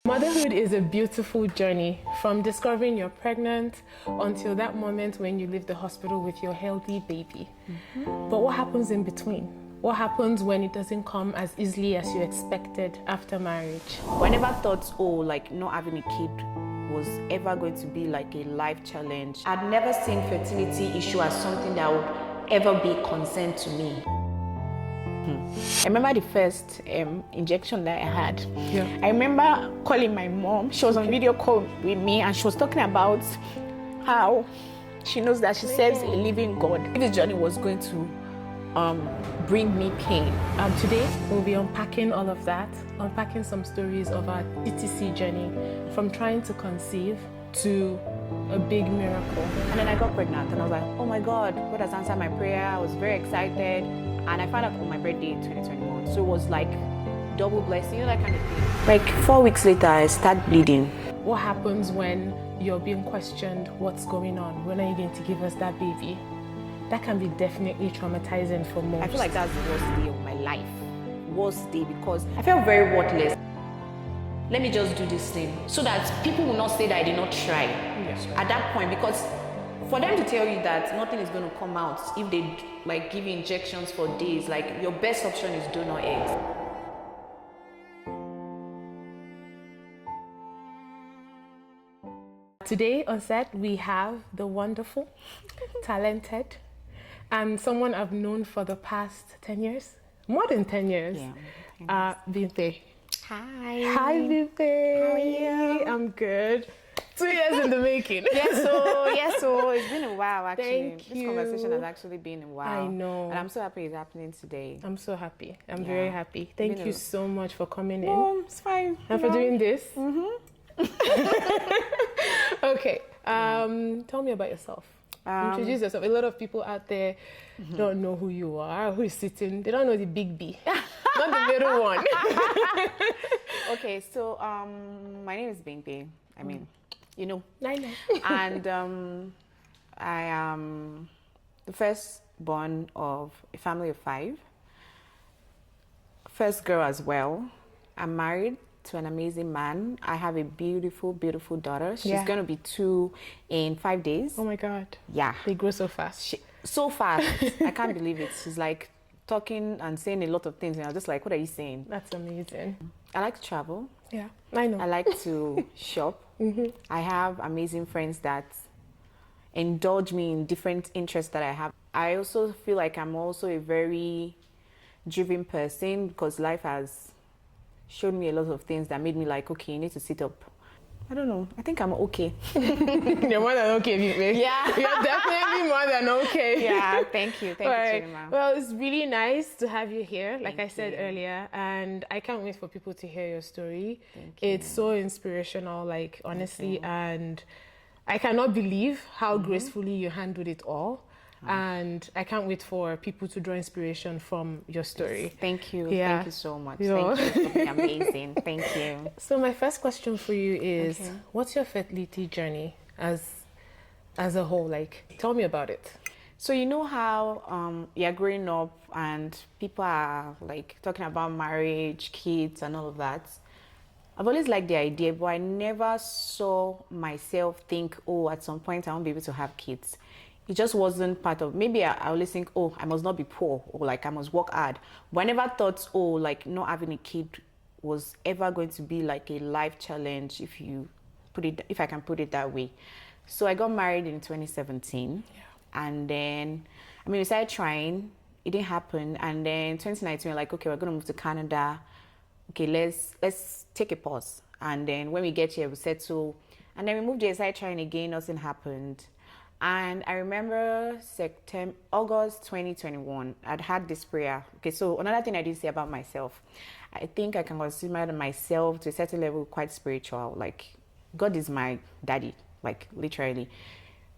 Motherhood is a beautiful journey from discovering you're pregnant until that moment when you leave the hospital with your healthy baby. But what happens in between? What happens when it doesn't come as easily as you expected after marriage? I never thought, not having a kid was ever going to be like a life challenge. I'd never seen fertility issue as something that would ever be a concern to me. I remember the first injection that I had. Yeah. I remember calling my mom. She was on video call with me and she was talking about how she knows that she serves a living God. This journey was going to bring me pain. Today, we'll be unpacking all of that, unpacking some stories of our ETC journey from trying to conceive to a big miracle. And then I got pregnant and I was like, oh my God, God has answered my prayer. I was very excited. And I found out on my birthday in 2021. So it was like double blessing, that kind of thing. Like 4 weeks later, I start bleeding. What happens when you're being questioned, what's going on? When are you going to give us that baby? That can be definitely traumatizing for most. I feel like that's the worst day of my life. Worst day because I felt very worthless. Let me just do this thing so that people will not say that I did not try. Yes. At that point, because for them to tell you that nothing is going to come out if they give you injections for days, your best option is donor eggs. Today on set, we have the wonderful, talented, and someone I've known for the past 10 years, more than 10 years, Bimpe. Hi. Hi, Bimpe. How are you? I'm good. 2 years in the making. Yes, so it's been a while actually. Thank this you. conversation has actually been a while. I know. And I'm so happy it's happening today. I'm so happy. I'm very happy. Thank Been you so much for coming in. Oh, it's fine. And for doing this. Okay. Tell me about yourself. Introduce yourself. A lot of people out there don't know who you are, who is sitting. They don't know the big B, not the middle one. Okay, so my name is Bimpe. I mean, you know. I know. And I am the firstborn of a family of 5. First girl as well. I'm married to an amazing man. I have a beautiful, beautiful daughter. She's going to be 2 in 5 days. Oh my God. Yeah. They grow so fast. So fast. I can't believe it. She's like talking and saying a lot of things. And I'm just like, what are you saying? That's amazing. I like to travel. Yeah, I know. I like to shop. I have amazing friends that indulge me in different interests that I have. I also feel like I'm also a very driven person because life has showed me a lot of things that made me like, okay, you need to sit up. I don't know. I think I'm okay. You're more than okay, Bimpe. Yeah. You're definitely more than okay. Yeah, thank you. Thank you, Chidima. Well, it's really nice to have you here, like I said you. earlier, and I can't wait for people to hear your story. Thank you. It's so inspirational, honestly, and I cannot believe how gracefully you handled it all. And I can't wait for people to draw inspiration from your story. Thank you. Yeah. Thank you so much. Yeah. Thank you for being amazing. Thank you. So my first question for you is, what's your fertility journey as a whole? Tell me about it. So you know how you're growing up and people are talking about marriage, kids and all of that. I've always liked the idea, but I never saw myself think, at some point I won't be able to have kids. It just wasn't part of, maybe I always think, I must not be poor or I must work hard. But I never thought, not having a kid was ever going to be a life challenge if I can put it that way. So I got married in 2017 and then, we started trying, it didn't happen. And then 2019, we're like, okay, we're going to move to Canada. Okay, let's take a pause. And then when we get here, we settle. And then we moved here, started trying again, nothing happened. And I remember August 2021, I'd had this prayer. Okay, so another thing I did say about myself, I think I can consider myself to a certain level quite spiritual. God is my daddy, literally.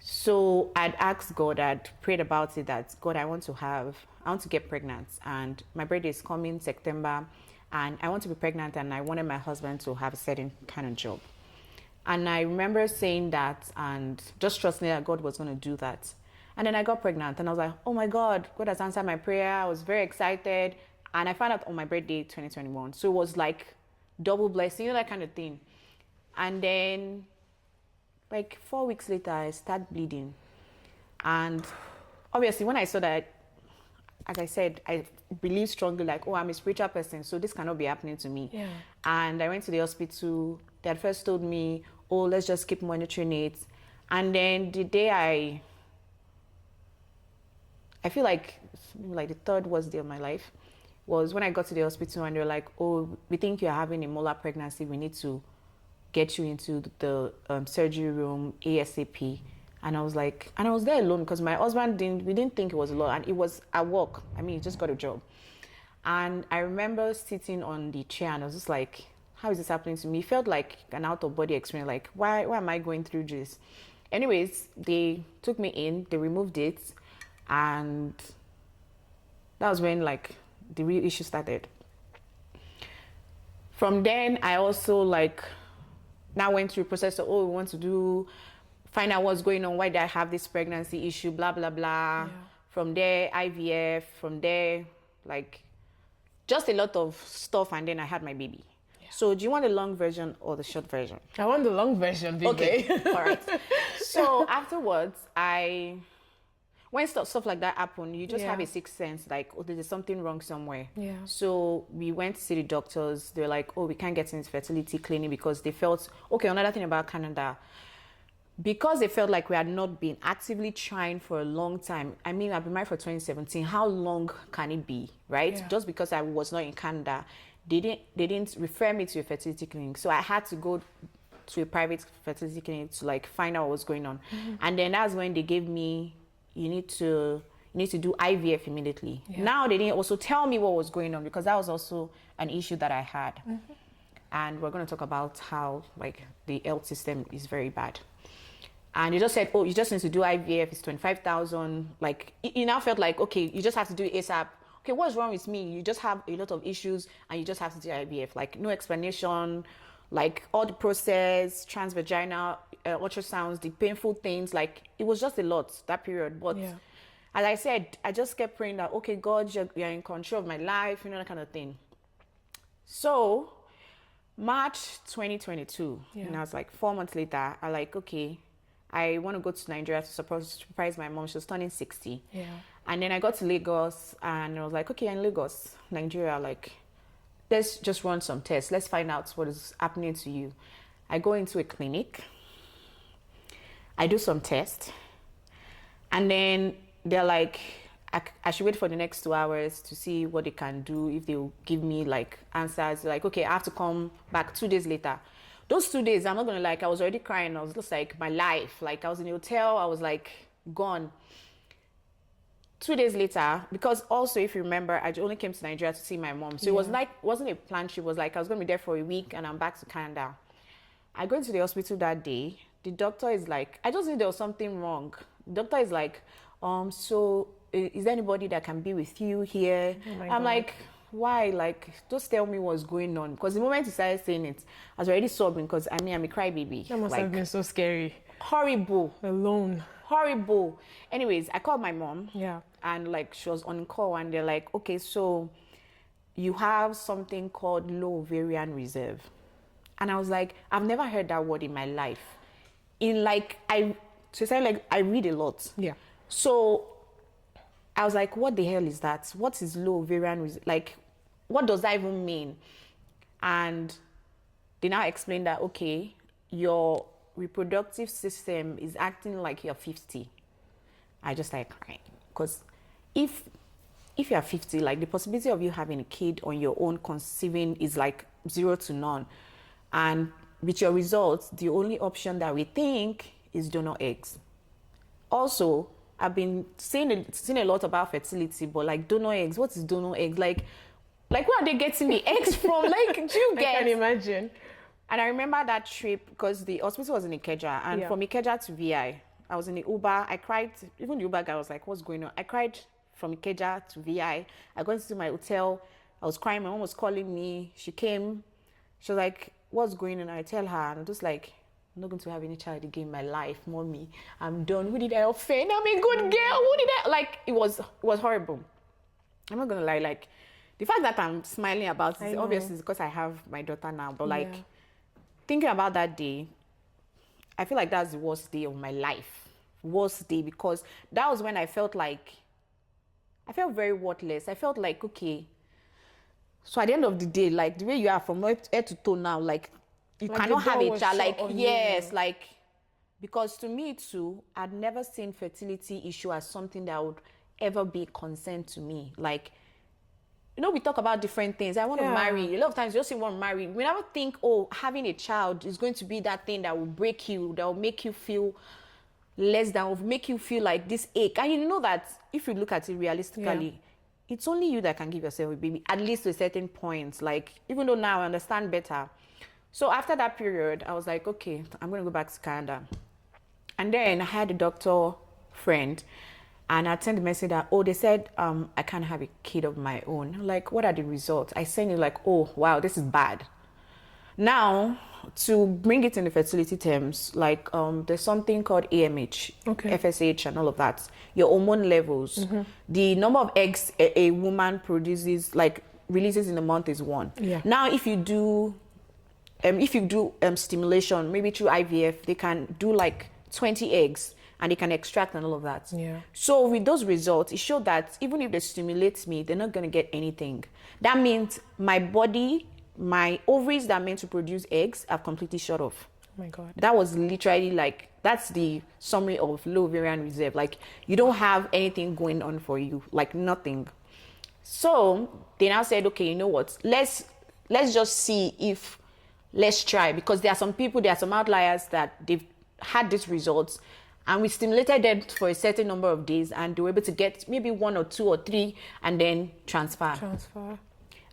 So I'd asked God, I'd prayed about it that, God, I want to get pregnant. And my birthday is coming September. And I want to be pregnant and I wanted my husband to have a certain kind of job. And I remember saying that and just trusting that God was going to do that. And then I got pregnant and I was like, oh my God, God has answered my prayer. I was very excited. And I found out on my birthday, 2021. So it was like double blessing, that kind of thing. And then, like 4 weeks later, I start bleeding. And obviously, when I saw that, as I said, I believe strongly, like, oh, I'm a spiritual person, so this cannot be happening to me. Yeah. And I went to the hospital. They had first told me, oh, let's just keep monitoring it. And then the day I feel like the third worst day of my life was when I got to the hospital and they were like, oh, we think you're having a molar pregnancy. We need to get you into the surgery room ASAP. And I was like, and I was there alone because my husband we didn't think it was a lot, and it was at work. I mean, he just got a job. And I remember sitting on the chair and I was just like, how is this happening to me? It felt like an out of body experience. Like, why am I going through this? Anyways, they took me in, they removed it, and that was when like the real issue started. From then, I also like now went through a process of, oh, we want to find out what's going on, why did I have this pregnancy issue, blah, blah, blah. Yeah. From there, IVF, from there, like just a lot of stuff, and then I had my baby. Yeah. So do you want the long version or the short version? I want the long version, Bimpe. Okay, all right. So afterwards, when stuff like that happen, you just have a sixth sense, like, oh, there's something wrong somewhere. Yeah. So we went to see the doctors. They're like, oh, we can't get into fertility clinic because they felt, okay, another thing about Canada, because they felt like we had not been actively trying for a long time. I mean, I've been married for 2017. How long can it be, right? Yeah. Just because I was not in Canada, they didn't refer me to a fertility clinic. So I had to go to a private fertility clinic to like find out what was going on. Mm-hmm. And then that's when they gave me, you need to do IVF immediately. Yeah. Now they didn't also tell me what was going on because that was also an issue that I had. Mm-hmm. And we're going to talk about how like the health system is very bad. And they just said, oh, you just need to do IVF. It's 25,000. Like, it now felt like, okay, you just have to do it ASAP. Okay, what's wrong with me? You just have a lot of issues and you just have to do IVF. Like, no explanation, like all the process, transvaginal ultrasounds, the painful things. Like, it was just a lot that period. But as I said, I just kept praying that, okay, God, you're in control of my life, you know, that kind of thing. So, March 2022, and I was like 4 months later, I like, okay, I want to go to Nigeria to surprise my mom. She was turning 60. Yeah. And then I got to Lagos and I was like, okay, in Lagos, Nigeria, like, let's just run some tests. Let's find out what is happening to you. I go into a clinic. I do some tests. And then they're like, I should wait for the next 2 hours to see what they can do, if they'll give me like answers. Like, okay, I have to come back 2 days later. Those 2 days, I'm not gonna lie, I was already crying. I was just like, my life. Like, I was in the hotel, I was like, gone. 2 days later, because also, if you remember, I only came to Nigeria to see my mom. So it was like, wasn't a planned trip. It was like, I was gonna be there for a week and I'm back to Canada. I go into the hospital that day. The doctor is like, I just knew there was something wrong. The doctor is like, so is there anybody that can be with you here? Oh I'm like, why? Like, just tell me what's going on. Because the moment he started saying it, I was already sobbing because I mean, I'm a crybaby. That must have been so scary. Horrible. Alone. Horrible. Anyways, I called my mom. Yeah. And like, she was on call and they're like, okay, so you have something called low ovarian reserve. And I was like, I've never heard that word in my life. I read a lot. Yeah. So I was like, what the hell is that? What is low ovarian reserve? Like, what does that even mean? And they now explained that, okay, your reproductive system is acting like you're 50. I just started crying. Because if you're 50, like the possibility of you having a kid on your own conceiving is like 0 to none. And with your results, the only option that we think is donor eggs. Also, I've been seeing a lot about fertility, but like donor eggs, what is donor eggs? Like where are they getting the eggs from? Like, do you get? I can imagine. And I remember that trip because the hospital was in Ikeja, and from Ikeja to VI, I was in the Uber. I cried. Even the Uber guy was like, "What's going on?" I cried from Ikeja to VI. I got into my hotel. I was crying. My mom was calling me. She came. She was like, "What's going on?" I tell her, and I'm just like, I'm not going to have any child again in my life, mommy. I'm done. Who did I offend? I'm a good girl. Who did I like? It was horrible. I'm not gonna lie. Like, the fact that I'm smiling about it, obviously, is because I have my daughter now. But like, thinking about that day, I feel like that's the worst day of my life. Worst day, because that was when I felt very worthless. I felt like, okay, so at the end of the day, like the way you are from head to toe now, like you Like cannot the have door a was child. shut Like, on yes, you. like, because to me too, I'd never seen fertility issue as something that would ever be a concern to me. Like, you know, we talk about different things. I want to Yeah. marry. A lot of times, you just say want to marry. We never think, oh, having a child is going to be that thing that will break you, that will make you feel less than, will make you feel like this ache. And you know that if you look at it realistically, it's only you that can give yourself a baby, at least to a certain point. Like, even though now I understand better. So after that period, I was like, okay, I'm going to go back to Canada. And then I had a doctor friend, and I sent the message that, oh, they said I can't have a kid of my own. Like, what are the results? I sent it like, oh, wow, this is bad. Now, to bring it in the fertility terms, like there's something called AMH, FSH, and all of that. Your hormone levels, the number of eggs a woman produces, like releases in a month, is 1. Yeah. Now, if you do stimulation, maybe through IVF, they can do like 20 eggs and they can extract and all of that. Yeah. So with those results, it showed that even if they stimulate me, they're not going to get anything. That means my body, my ovaries that are meant to produce eggs, have completely shut off. Oh my God. That was literally like, that's the summary of low ovarian reserve. Like, you don't have anything going on for you, like nothing. So they now said, okay, you know what? Let's just see if, let's try, because there are some outliers that they've had these results, and we stimulated them for a certain number of days, and they were able to get maybe 1 or 2 or 3 and then transfer.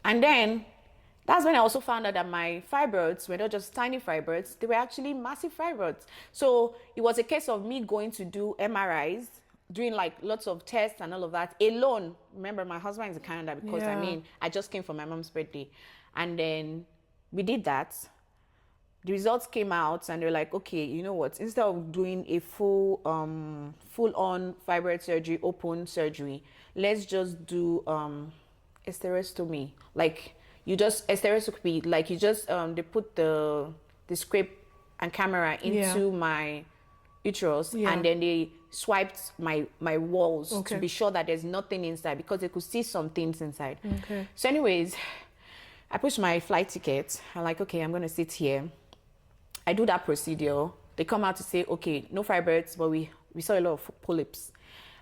And then that's when I also found out that my fibroids were not just tiny fibroids, they were actually massive fibroids. So it was a case of me going to do MRIs, doing like lots of tests and all of that alone. Remember, my husband is in Canada, because I just came for my mom's birthday. And then we did that. The results came out, and they're like, okay, you know what? Instead of doing a full-on fibroid surgery, open surgery, let's just do hysterectomy. Like, hysterectomy, like you just they put the script and camera into my uterus, and then they swiped my walls to be sure that there's nothing inside, because they could see some things inside. So anyways, I pushed my flight ticket. I'm like, okay, I'm gonna sit here. I do that procedure. They come out to say, okay, no fibroids, but we saw a lot of polyps.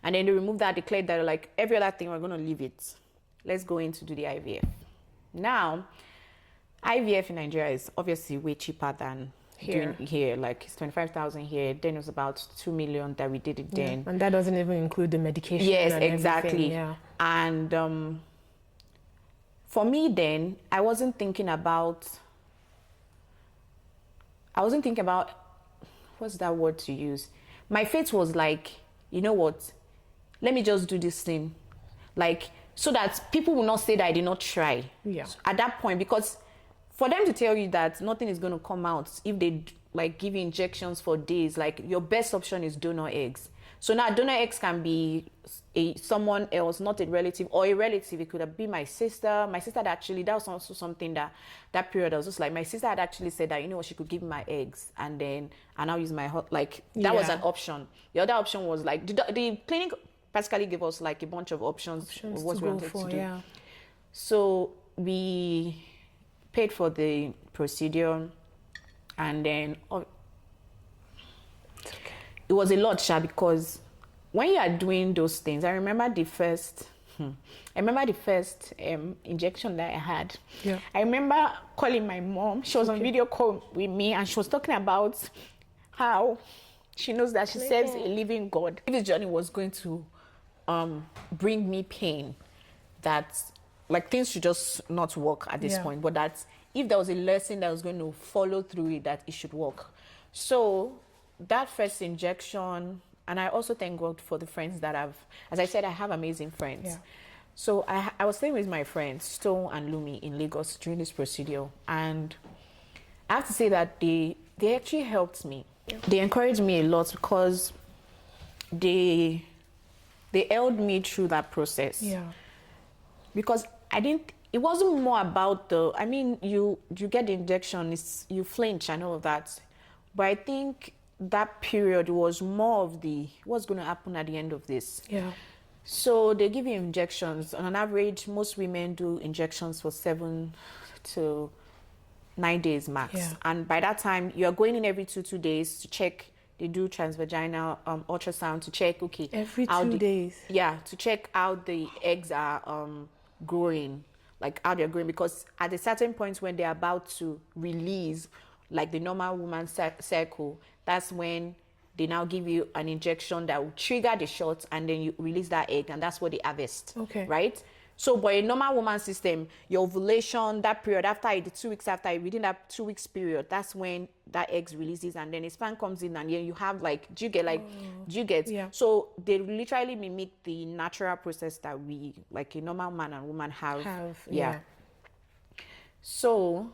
And then they removed that, declared that, like, every other thing, we're gonna leave it. Let's go in to do the IVF. Now, IVF in Nigeria is obviously way cheaper than doing here. Like, it's 25,000 here. Then it was about 2 million that we did it then. And that doesn't even include the medication. Yes, and exactly. Yeah. And for me then, I wasn't thinking about, what's that word to use? My faith was like, you know what? Let me just do this thing. Like, so that people will not say that I did not try. Yeah. At that point, because for them to tell you that nothing is going to come out if they like give you injections for days, like your best option is donor eggs. So now donor eggs can be someone else, not a relative, or a relative. It could have been my sister. My sister had actually, that was also something that period I was just like, my sister had actually said that, you know what, she could give me my eggs, and then I now use my that was an option. The other option was like, the clinic basically gave us like a bunch of options of what we wanted to do. Yeah. So we paid for the procedure, and then it was a lot, because when you are doing those things, I remember the first injection that I had. Yeah. I remember calling my mom. She was on video call with me, and she was talking about how she knows that she serves a living God. If this journey was going to bring me pain, that like things should just not work at this point, but that if there was a lesson that was going to follow through it, that it should work. So that first injection, and I also thank God for the friends that as I said, I have amazing friends. Yeah. So I was staying with my friends, Stone and Lumi, in Lagos during this procedure. And I have to say that they actually helped me. Yeah. They encouraged me a lot, because they held me through that process. Yeah. Because I didn't it wasn't more about I mean, you get the injection, you flinch and all of that. But I think that period was more of what's going to happen at the end of this. Yeah. So they give you injections. On an average, most women do injections for 7 to 9 days max. Yeah. And by that time, you're going in every 2 days to check. They do transvaginal ultrasound to check, okay. Every 2 days? Yeah, to check how the eggs are growing, like how they're growing. Because at a certain point when they're about to release, like the normal woman cycle, that's when they now give you an injection that will trigger the shot, and then you release that egg, and that's what they harvest. Okay. Right? So, but a normal woman system, your ovulation, that period after the 2 weeks after, within that 2 weeks period, that's when that egg releases, and then a sperm comes in, and then you have like, do you get? Yeah. So they literally mimic the natural process that we, like a normal man and woman have. Yeah. So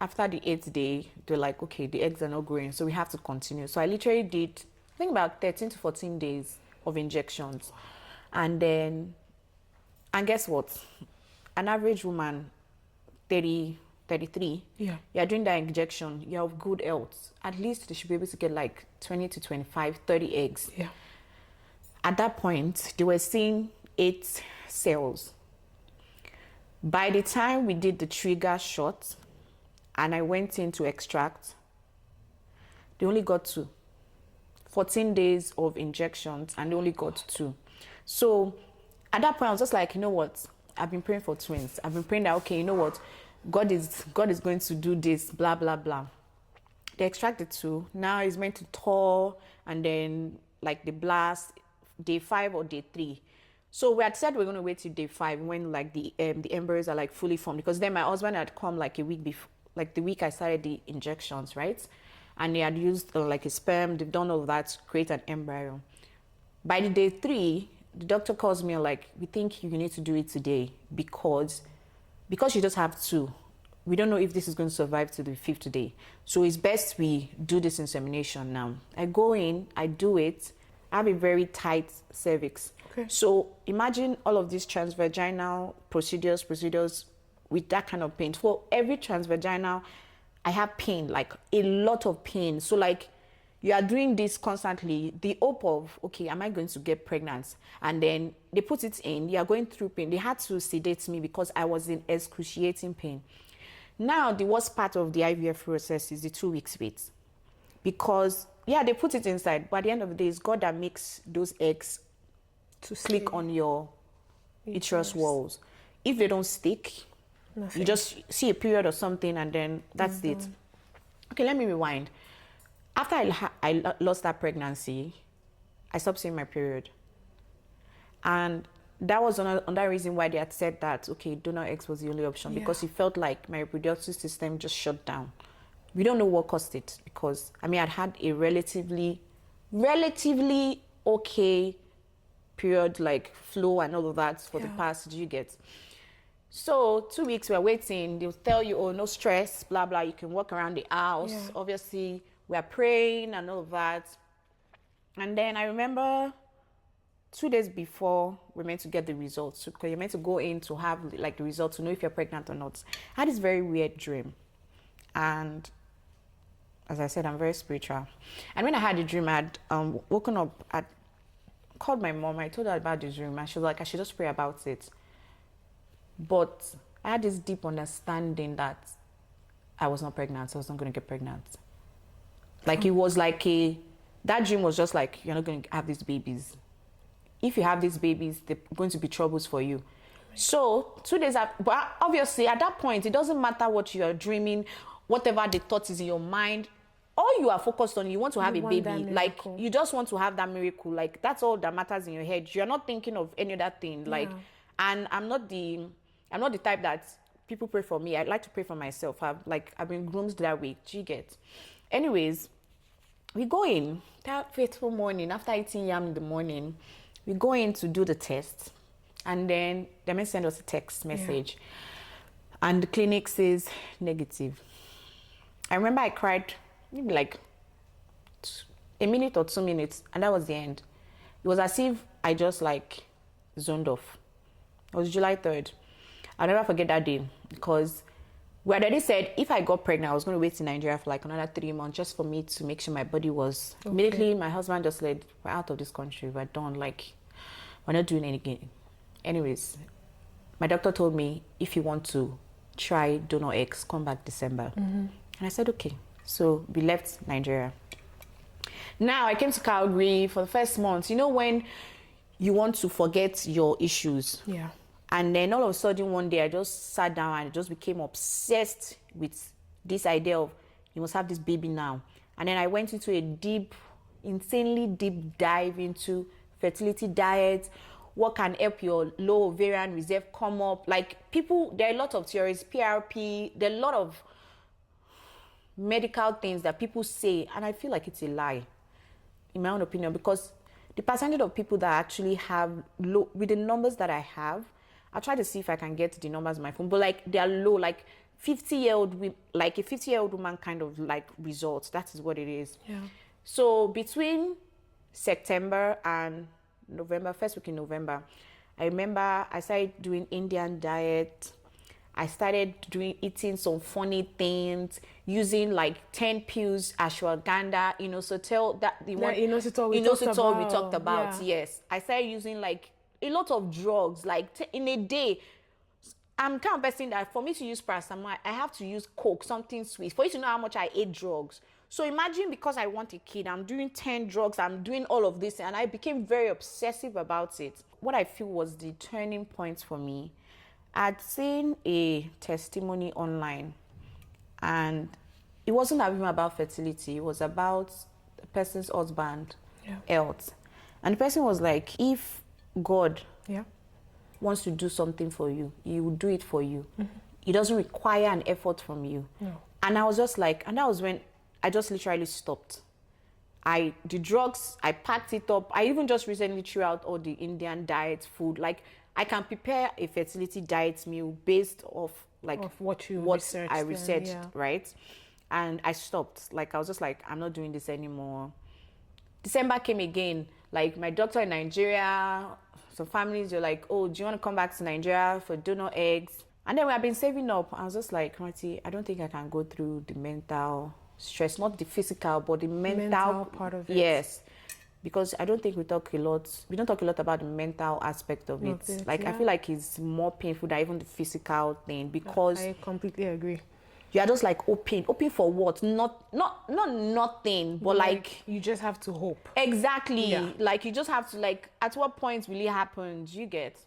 after the 8th day, they're like, okay, the eggs are not growing, so we have to continue. So I literally did, I think about 13 to 14 days of injections. And guess what? An average woman, 30, 33, you're doing that injection, you're of good health. At least they should be able to get like 20 to 25, 30 eggs. Yeah. At that point, they were seeing 8 cells. By the time we did the trigger shot and I went in to extract, they only got 2. 14 days of injections and they only got 2. So at that point, I was just like, you know what? I've been praying for twins. I've been praying that, okay, you know what? God is going to do this, blah, blah, blah. They extracted 2. Now it's meant to thaw, and then like the blast, day 5 or day 3. So we had said we're going to wait till day 5 when like the embryos are like fully formed, because then my husband had come like a week before, like the week I started the injections, right? And they had used like a sperm, they've done all of that to create an embryo. By the day 3, the doctor calls me like, we think you need to do it today because you just have 2. We don't know if this is going to survive to the 5th day. So it's best we do this insemination now. I go in, I do it. I have a very tight cervix. Okay. So imagine all of these transvaginal procedures with that kind of pain. For every transvaginal, I have pain, like a lot of pain. So like, you are doing this constantly, the hope of, okay, am I going to get pregnant? And then they put it in, you are going through pain. They had to sedate me because I was in excruciating pain. Now, the worst part of the IVF process is the 2 weeks wait. Because, yeah, they put it inside, but at the end of the day, it's God that makes those eggs to click on your uterus walls. If they don't stick, Nothing. you just see a period or something, and then that's it. Okay, let me rewind. After I lost that pregnancy, I stopped seeing my period. And that was another reason why they had said that, okay, donor eggs was the only option, because it felt like my reproductive system just shut down. We don't know what caused it, because, I mean, I'd had a relatively okay period, like flow and all of that for the past, do you get? So 2 weeks we're waiting, they'll tell you, oh, no stress, blah, blah, you can walk around the house. Yeah. Obviously, we are praying and all of that. And then I remember 2 days before we're meant to get the results, because you're meant to go in to have like the results to know if you're pregnant or not. I had this very weird dream. And as I said, I'm very spiritual. And when I had the dream, I had woken up, I called my mom, I told her about the dream, and she was like, I should just pray about it. But I had this deep understanding that I was not pregnant, so I was not going to get pregnant. Like it was like that dream was just like, you're not going to have these babies. If you have these babies, they're going to be troubles for you. So 2 days after, but obviously at that point, it doesn't matter what you are dreaming, whatever the thought is in your mind, all you are focused on, you want to have a baby. Like you just want to have that miracle. Like that's all that matters in your head. You're not thinking of any other thing. Like, and I'm not the type that people pray for me. I like to pray for myself. I've been groomed that way. Do you get? Anyways, we go in that fateful morning after eating yam in the morning. We go in to do the test, and then they may send us a text message, and the clinic says negative. I remember I cried maybe like a minute or 2 minutes, and that was the end. It was as if I just like zoned off. It was July 3rd. I'll never forget that day, because we already said if I got pregnant, I was going to wait in Nigeria for like another 3 months just for me to make sure my body was. Okay. Immediately, my husband just said, we're out of this country. We're done. Like, we're not doing anything. Anyways, my doctor told me, if you want to try donor eggs, come back December. And I said, okay. So we left Nigeria. Now I came to Calgary for the first month. You know when you want to forget your issues? Yeah. And then all of a sudden one day I just sat down and just became obsessed with this idea of you must have this baby now. And then I went into a insanely deep dive into fertility diets, what can help your low ovarian reserve come up. Like there are a lot of theories, PRP, there are a lot of medical things that people say, and I feel like it's a lie, in my own opinion, because the percentage of people that actually have low, with the numbers that I have, I'll try to see if I can get the numbers on my phone, but like they're low, like 50-year-old, like a 50-year-old woman kind of like results. That is what it is. Yeah. So between September and November, first week in November, I remember I started doing Indian diet. I started eating some funny things, using like 10 pills, ashwagandha, inositol, inositol we talked about. Yeah. Yes. I started using like a lot of drugs, like in a day. I'm kind of person that for me to use paracetamol, I have to use Coke, something sweet, for you to know how much I ate drugs. So imagine, because I want a kid, I'm doing 10 drugs, I'm doing all of this, and I became very obsessive about it. What I feel was the turning point for me, I'd seen a testimony online, and it wasn't even about fertility, it was about the person's husband, health. And the person was like, if God wants to do something for you, he will do it for you. It doesn't require an effort from you. No. And I was just like, and that was when I just literally stopped. The drugs, I packed it up. I even just recently threw out all the Indian diet food. Like, I can prepare a fertility diet meal based off what I researched, right? And I stopped. Like, I was just like, I'm not doing this anymore. December came again. Like, my doctor in Nigeria, some families were like, oh, do you want to come back to Nigeria for donor eggs? And then we have been saving up. I was just like, Marty, I don't think I can go through the mental stress, not the physical, but the mental part of it. Yes. Because I don't think we don't talk a lot about the mental aspect of it. Like, I feel like it's more painful than even the physical thing, because I completely agree. You are just like open for what? Not nothing, but like you just have to hope. Exactly. Yeah. Like, you just have to, like, at what point will it happen? You get.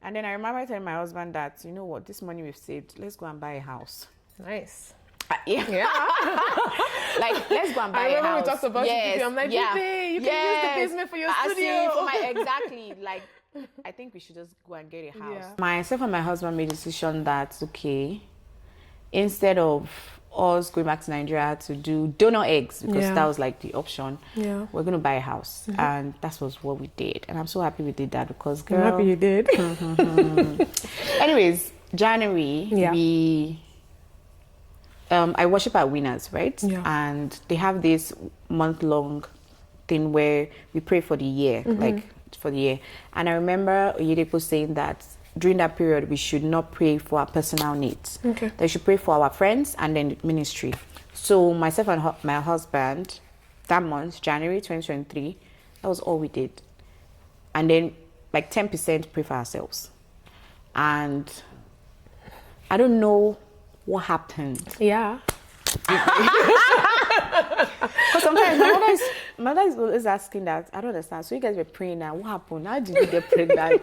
And then I remember telling my husband that, you know what, this money we've saved, let's go and buy a house. Nice. Yeah. Like, let's go and buy a house. I remember we talked about it. I'm like, Bimpe, you can use the basement for your studio. Exactly. Like, I think we should just go and get a house. Yeah. Myself and my husband made a decision that, okay, instead of us going back to Nigeria to do donor eggs, because that was like the option, we're going to buy a house. And that was what we did. And I'm so happy we did that, because, girl, I'm happy you did. Anyways, January, I worship at Winners, right? Yeah. And they have this month-long thing where we pray for the year, like for the year. And I remember Oyedepo saying that during that period, we should not pray for our personal needs. Okay. They should pray for our friends and then ministry. So myself and my husband, that month, January 2023, that was all we did. And then like 10% pray for ourselves. And I don't know what happened. Yeah. Because sometimes my mother is always asking that. I don't understand. So you guys were praying now. What happened? How did you get pregnant?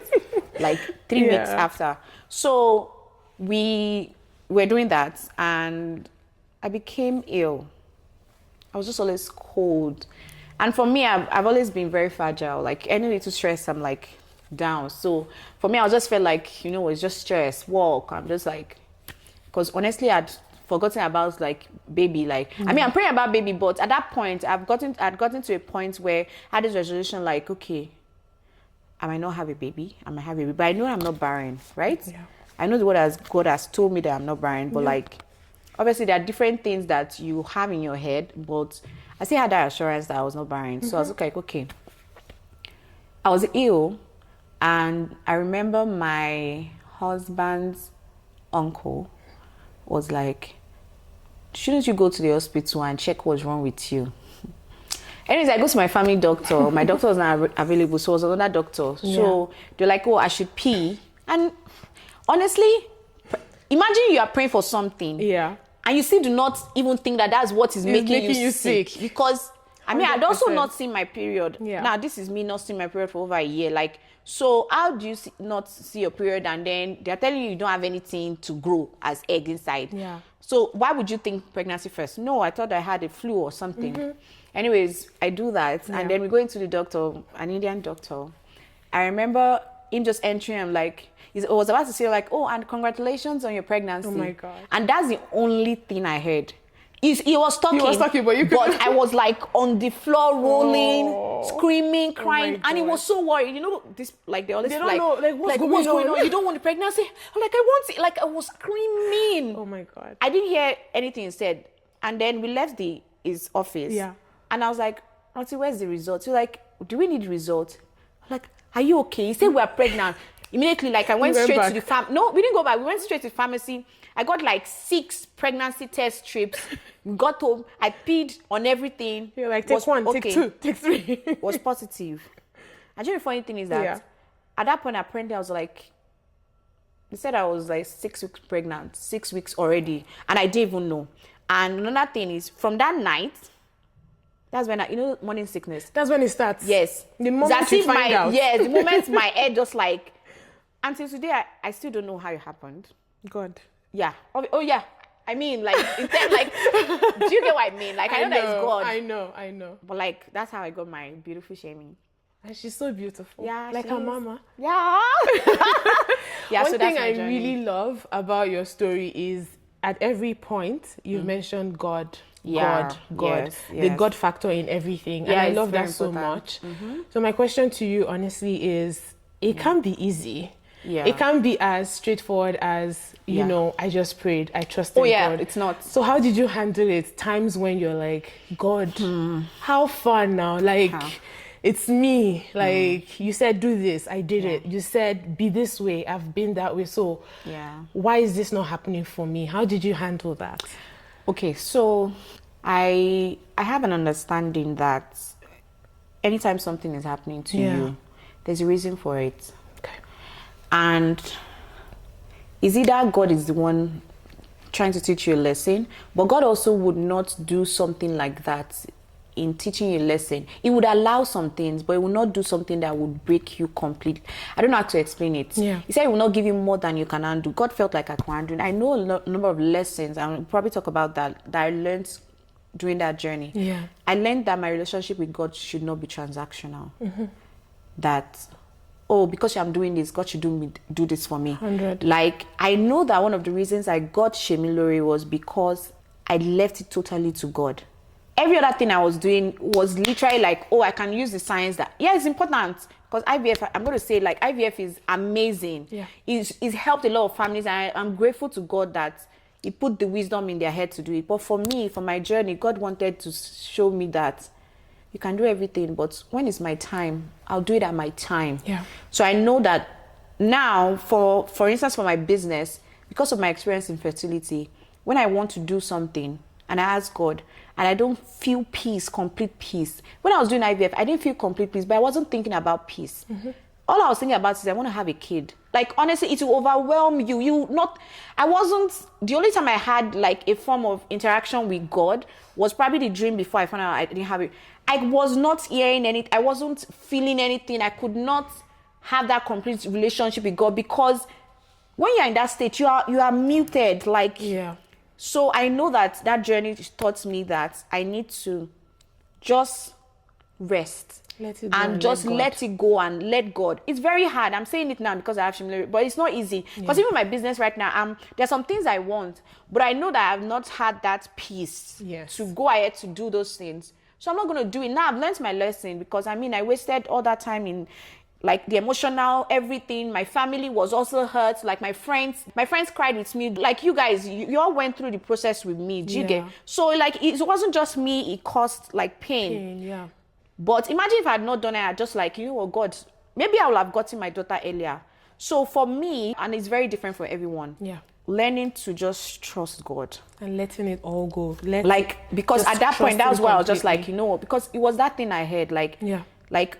Like 3 weeks after. So we were doing that, and I became ill. I was just always cold. And for me, I've always been very fragile. Like, any little stress, I'm like down. So for me, I just felt like, it's just stress, work. I'm just like, because honestly, I'd forgotten about like baby. Like, I mean, I'm praying about baby, but at that point, I'd gotten to a point where I had this resolution, like, okay, I might not have a baby, I might have a baby, but I know I'm not barren, right? Yeah. I know God has told me that I'm not barren, but like, obviously there are different things that you have in your head, but I still had that assurance that I was not barren. So I was like, okay. I was ill, and I remember my husband's uncle was like, shouldn't you go to the hospital and check what's wrong with you? Anyways, I go to my family doctor. My doctor was not available, so it was another doctor. So they're like, oh, I should pee. And honestly, imagine you are praying for something. Yeah. And you still do not even think that that's what is making you sick. sick. Because, I mean, 100%. I'd also not seen my period. Yeah. Now, this is me not seeing my period for over a year. Like, so how do you not see your period and then they're telling you don't have anything to grow as egg inside? Yeah. So why would you think pregnancy first? No, I thought I had a flu or something. Anyways, I do that. And then we go into the doctor, an Indian doctor. I remember him just entering. I'm like, he was about to say like, oh, and congratulations on your pregnancy. Oh my God. And that's the only thing I heard. He was talking, but you but I was like on the floor rolling, screaming, crying, and he was so worried. You know, this like they always don't know, like, what's going on? You don't want the pregnancy? I'm like, I want it. Like I was screaming. Oh my God. I didn't hear anything he said. And then we left his office. Yeah. And I was like, Auntie, where's the result? You're like, do we need the result? I'm like, are you okay? He said we're pregnant. Immediately, like I went straight to the No, we didn't go back. We went straight to the pharmacy. I got like 6 pregnancy test strips. We got home. I peed on everything. You're like, take 1, take 2, take 3. Was positive. And the funny thing is that at that point, apparently I was like, they said I was like 6 weeks pregnant, 6 weeks already. And I didn't even know. And another thing is, from that night, that's when morning sickness. That's when it starts. Yes. The moment you find out. Yes, the moment my head just like, until today, I still don't know how it happened. God. Yeah. Oh yeah. I mean, like, instead, like, do you get what I mean? Like, I know that it's God. I know. But like, that's how I got my beautiful shaming. And she's so beautiful. Yeah. Like her mama. Yeah. Yeah. One thing I really love about your story is at every point you've mentioned God. God. Yes. The God factor in everything. And I love that so much. So my question to you, honestly, is it can be easy. Yeah. It can't be as straightforward as, you know, I just prayed, I trusted God. It's not. So how did you handle it? Times when you're like, God, how far now? Like, it's me. Like, you said, do this, I did it. You said, be this way, I've been that way. So why is this not happening for me? How did you handle that? Okay, so I have an understanding that anytime something is happening to you, there's a reason for it. And is either God is the one trying to teach you a lesson, but God also would not do something like that in teaching you a lesson. He would allow some things, but he will not do something that would break you completely. I don't know how to explain it. Yeah. He said he will not give you more than you can handle. God felt like I can handle. I know a number of lessons, and we'll probably talk about that I learned during that journey. Yeah. I learned that my relationship with God should not be transactional. That, oh, because I'm doing this, God should do this for me. 100. Like, I know that one of the reasons I got Shemilori was because I left it totally to God. Every other thing I was doing was literally like, oh, I can use the science that, it's important. Because IVF, I'm going to say, like, IVF is amazing. Yeah. It's helped a lot of families, and I'm grateful to God that He put the wisdom in their head to do it. But for me, for my journey, God wanted to show me that you can do everything, but when it's my time, I'll do it at my time. Yeah. So I know that now, for instance, for my business, because of my experience in fertility, when I want to do something and I ask God and I don't feel peace, complete peace. When I was doing IVF, I didn't feel complete peace, but I wasn't thinking about peace. All I was thinking about is I want to have a kid. Like, honestly, it will overwhelm you. The only time I had like a form of interaction with God was probably the dream before I found out I didn't have it. I was not hearing anything. I wasn't feeling anything. I could not have that complete relationship with God, because when you're in that state, you are muted. Like, so I know that journey taught me that I need to just rest. Let it go and just let it go and let God. It's very hard. I'm saying it now because I have Shemilori, but it's not easy. Because even my business right now, there's some things I want, but I know that I've not had that peace to go ahead to do those things. So I'm not going to do it. Now I've learned my lesson, because I wasted all that time in like the emotional, everything. My family was also hurt. Like my friends cried with me. Like you guys, you all went through the process with me. Do you get? So like, it wasn't just me. It caused like pain. But imagine if I had not done it, I just like, you know what, God, maybe I would have gotten my daughter earlier. So for me, and it's very different for everyone. Yeah. Learning to just trust God. And letting it all go. Because at that point, that was why I was just like, completely. because it was that thing I heard, like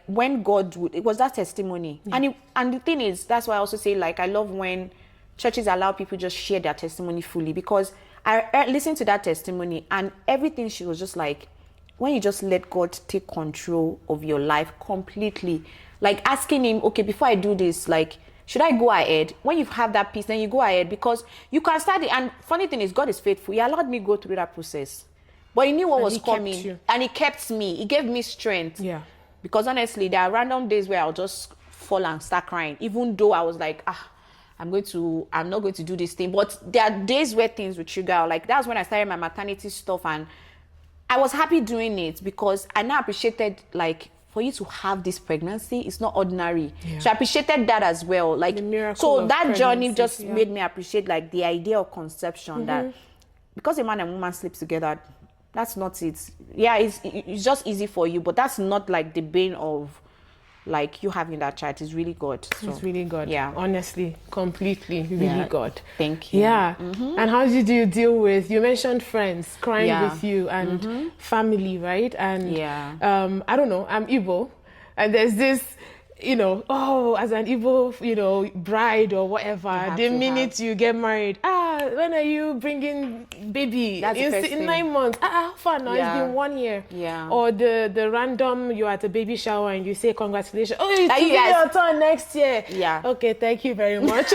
when God would, it was that testimony. Yeah. And the thing is, that's why I also say, like, I love when churches allow people just share their testimony fully, because I listened to that testimony and everything, she was just like, when you just let God take control of your life completely, like asking him, okay, before I do this, like, should I go ahead? When you have that peace, then you go ahead, because you can start it. And funny thing is, God is faithful. He allowed me to go through that process. But he knew what was coming. And he kept me. He gave me strength. Yeah. Because honestly, there are random days where I'll just fall and start crying. Even though I was like, I'm not going to do this thing. But there are days where things would trigger. Like, that's when I started my maternity stuff. And I was happy doing it because I now appreciated, like, for you to have this pregnancy, it's not ordinary. Yeah. So I appreciated that as well. Like, so that journey just made me appreciate, like, the idea of conception, that because a man and woman sleep together, that's not it. Yeah, it's just easy for you, but that's not like the bane of, like, you having that child. Is really God. So, it's really God. Yeah. Honestly, completely, really God. Thank you. Yeah. And how did you deal with, you mentioned friends crying with you and family, right? And I don't know, I'm Igbo. And there's this, as an Igbo, bride or whatever, the minute you get married, when are you bringing baby? That's in 9 months. How far now? It's been 1 year. Yeah. Or the random, you're at a baby shower and you say congratulations. Oh, it's your turn next year. Yeah. Okay, thank you very much.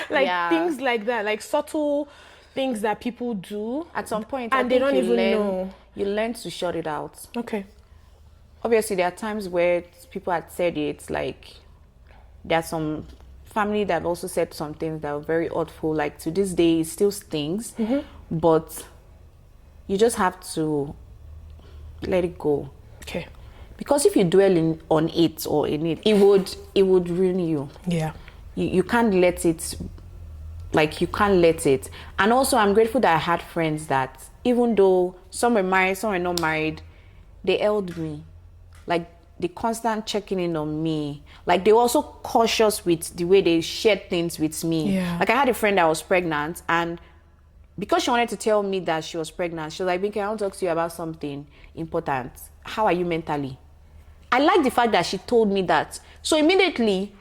Things like that, like subtle things that people do at some point, and they don't even know. You learn to shut it out. Okay. Obviously, there are times where people had said it, like, there's some family that also said some things that were very hurtful. Like, to this day, it still stings, but you just have to let it go. Okay. Because if you dwell on it or in it, it would ruin you. Yeah. You can't let it, like, you can't let it. And also, I'm grateful that I had friends that, even though some were married, some were not married, they held me. Like, the constant checking in on me. Like, they were also cautious with the way they shared things with me. Yeah. Like, I had a friend that was pregnant, and because she wanted to tell me that she was pregnant, she was like, Bimpe, I want to talk to you about something important. How are you mentally? I like the fact that she told me that. So immediately,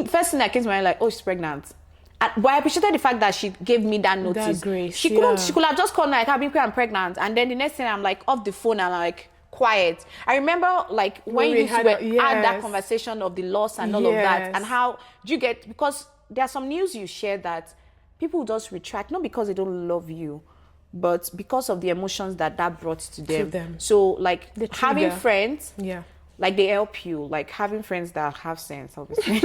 first thing that came to my mind, like, oh, she's pregnant. But I appreciated the fact that she gave me that notice. That grace, she could have just called me, like, Bimpe, I'm pregnant. And then the next thing, I'm like off the phone and I'm like, quiet. I remember, like, when you had that conversation of the loss and all of that, and how do you get, because there's some news you share that people just retract, not because they don't love you, but because of the emotions that brought to them. So, like, having friends, like, they help you, like, having friends that have sense, obviously.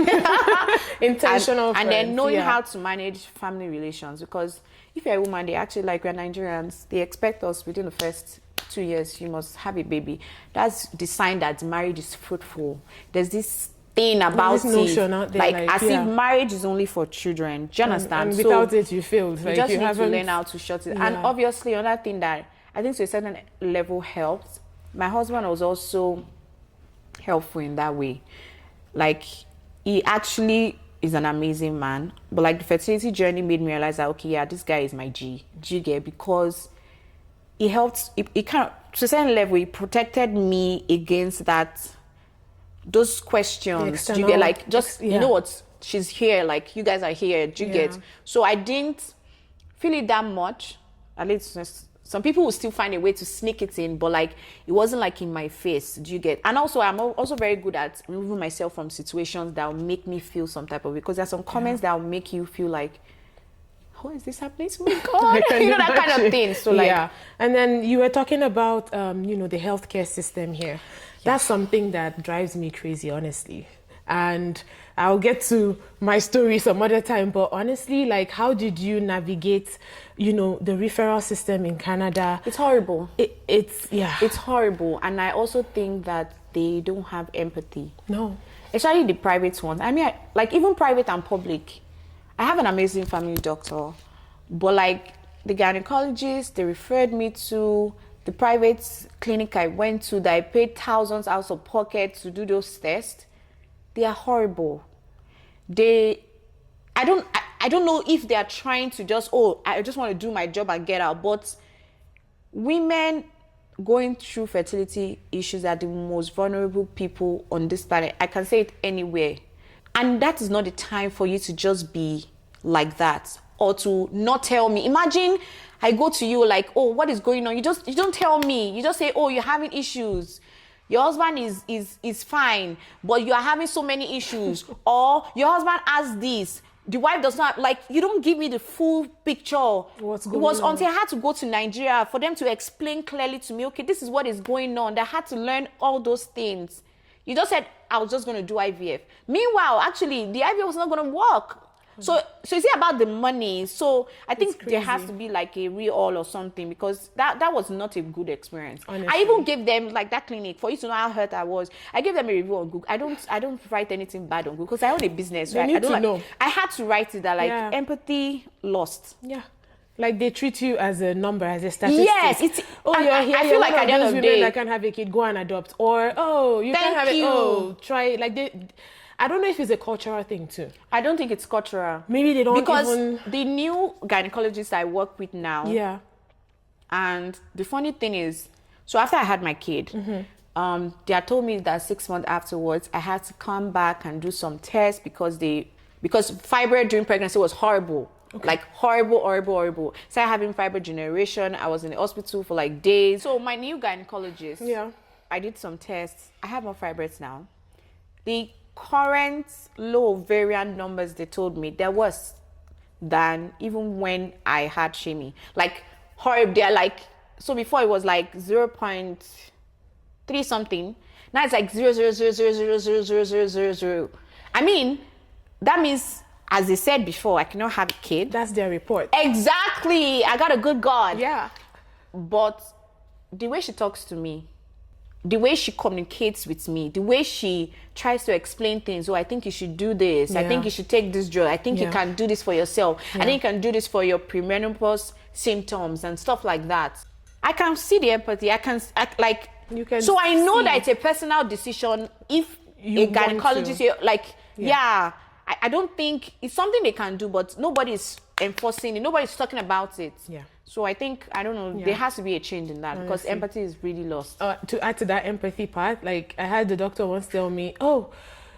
Intentional and friends, then knowing how to manage family relations, because if you're a woman, they actually, like, we're Nigerians, they expect us within the first 2 years you must have a baby. That's the sign that marriage is fruitful. There's this thing about this notion out there, like as if marriage is only for children. Do you understand? And without it, you failed. You just need to learn how to shut it. And obviously, another thing that I think to a certain level helped, my husband was also helpful in that way. Like, he actually is an amazing man, but, like, the fertility journey made me realize that, okay, yeah, this guy is my G. Do you get? Because he helped, it kind of, to a certain level, he protected me against those questions. Do you get? Like, just, you know what, she's here, like, you guys are here, do you get? So I didn't feel it that much. At least some people will still find a way to sneak it in, but, like, it wasn't, like, in my face, do you get? And also, I'm also very good at removing myself from situations that will make me feel some type of, because there's some comments that will make you feel like, how is this happening to me? God, you know, that kind of thing. So, like, and then you were talking about, the healthcare system here. That's something that drives me crazy, honestly. And I'll get to my story some other time. But honestly, like, how did you navigate, the referral system in Canada? It's horrible. It's horrible. And I also think that they don't have empathy. No. Especially the private ones. I mean, like, even private and public. I have an amazing family doctor, but, like, the gynecologist they referred me to, the private clinic I went to that I paid thousands out of pocket to do those tests, they are horrible. I don't know if they are trying to just, I just want to do my job and get out. But women going through fertility issues are the most vulnerable people on this planet. I can say it anywhere. And that is not the time for you to just be like that or to not tell me. Imagine I go to you like, oh, what is going on? You don't tell me. You just say, oh, you're having issues. Your husband is fine, but you are having so many issues. Or your husband has this. The wife does not, like, you don't give me the full picture. What's going on? Until I had to go to Nigeria for them to explain clearly to me, okay, this is what is going on. I had to learn all those things. You just said, I was just going to do IVF. Meanwhile, actually, the IVF was not going to work. So is it about the money? So I think there has to be like a re-all or something, because that was not a good experience. Honestly. I even gave them, like, that clinic, for you to know how hurt I was. I gave them a review on Google. I don't write anything bad on Google because I own a business, right? You need to know. I had to write it that, like, empathy lost. Yeah. Like, they treat you as a number, as a statistic. Yes, you're here. I feel like at the end of the day, that can have a kid, go and adopt. Or, you can't have it. Oh, try. Like, I don't know if it's a cultural thing too. I don't think it's cultural. Maybe they don't, because the new gynecologist I work with now. Yeah. And the funny thing is, so after I had my kid, they had told me that 6 months afterwards I had to come back and do some tests because fibroid during pregnancy was horrible. Okay. Like horrible. Started having fibroid generation. I was in the hospital for like days. So my new gynecologist, I did some tests. I have more fibroids now. The current low ovarian numbers they told me, they're worse than even when I had Shemi. Like horrible. They're like, so before it was like 0.3 something. Now it's like 0.000000000. I mean, that means, as they said before, I cannot have a kid. That's their report. Exactly. I got a good God. Yeah. But the way she talks to me, the way she communicates with me, the way she tries to explain things. Oh, I think you should do this. Yeah. I think you should take this drug. I think you can do this for yourself. Yeah. I think you can do this for your premenopause symptoms and stuff like that. I can see the empathy. I can. So I know that it's a personal decision. If a gynecologist, I don't think it's something they can do, but nobody's enforcing it. Nobody's talking about it. Yeah. So I think, I don't know, there has to be a change in that. Honestly. Because empathy is really lost. To add to that empathy part, like, I had the doctor once tell me, oh,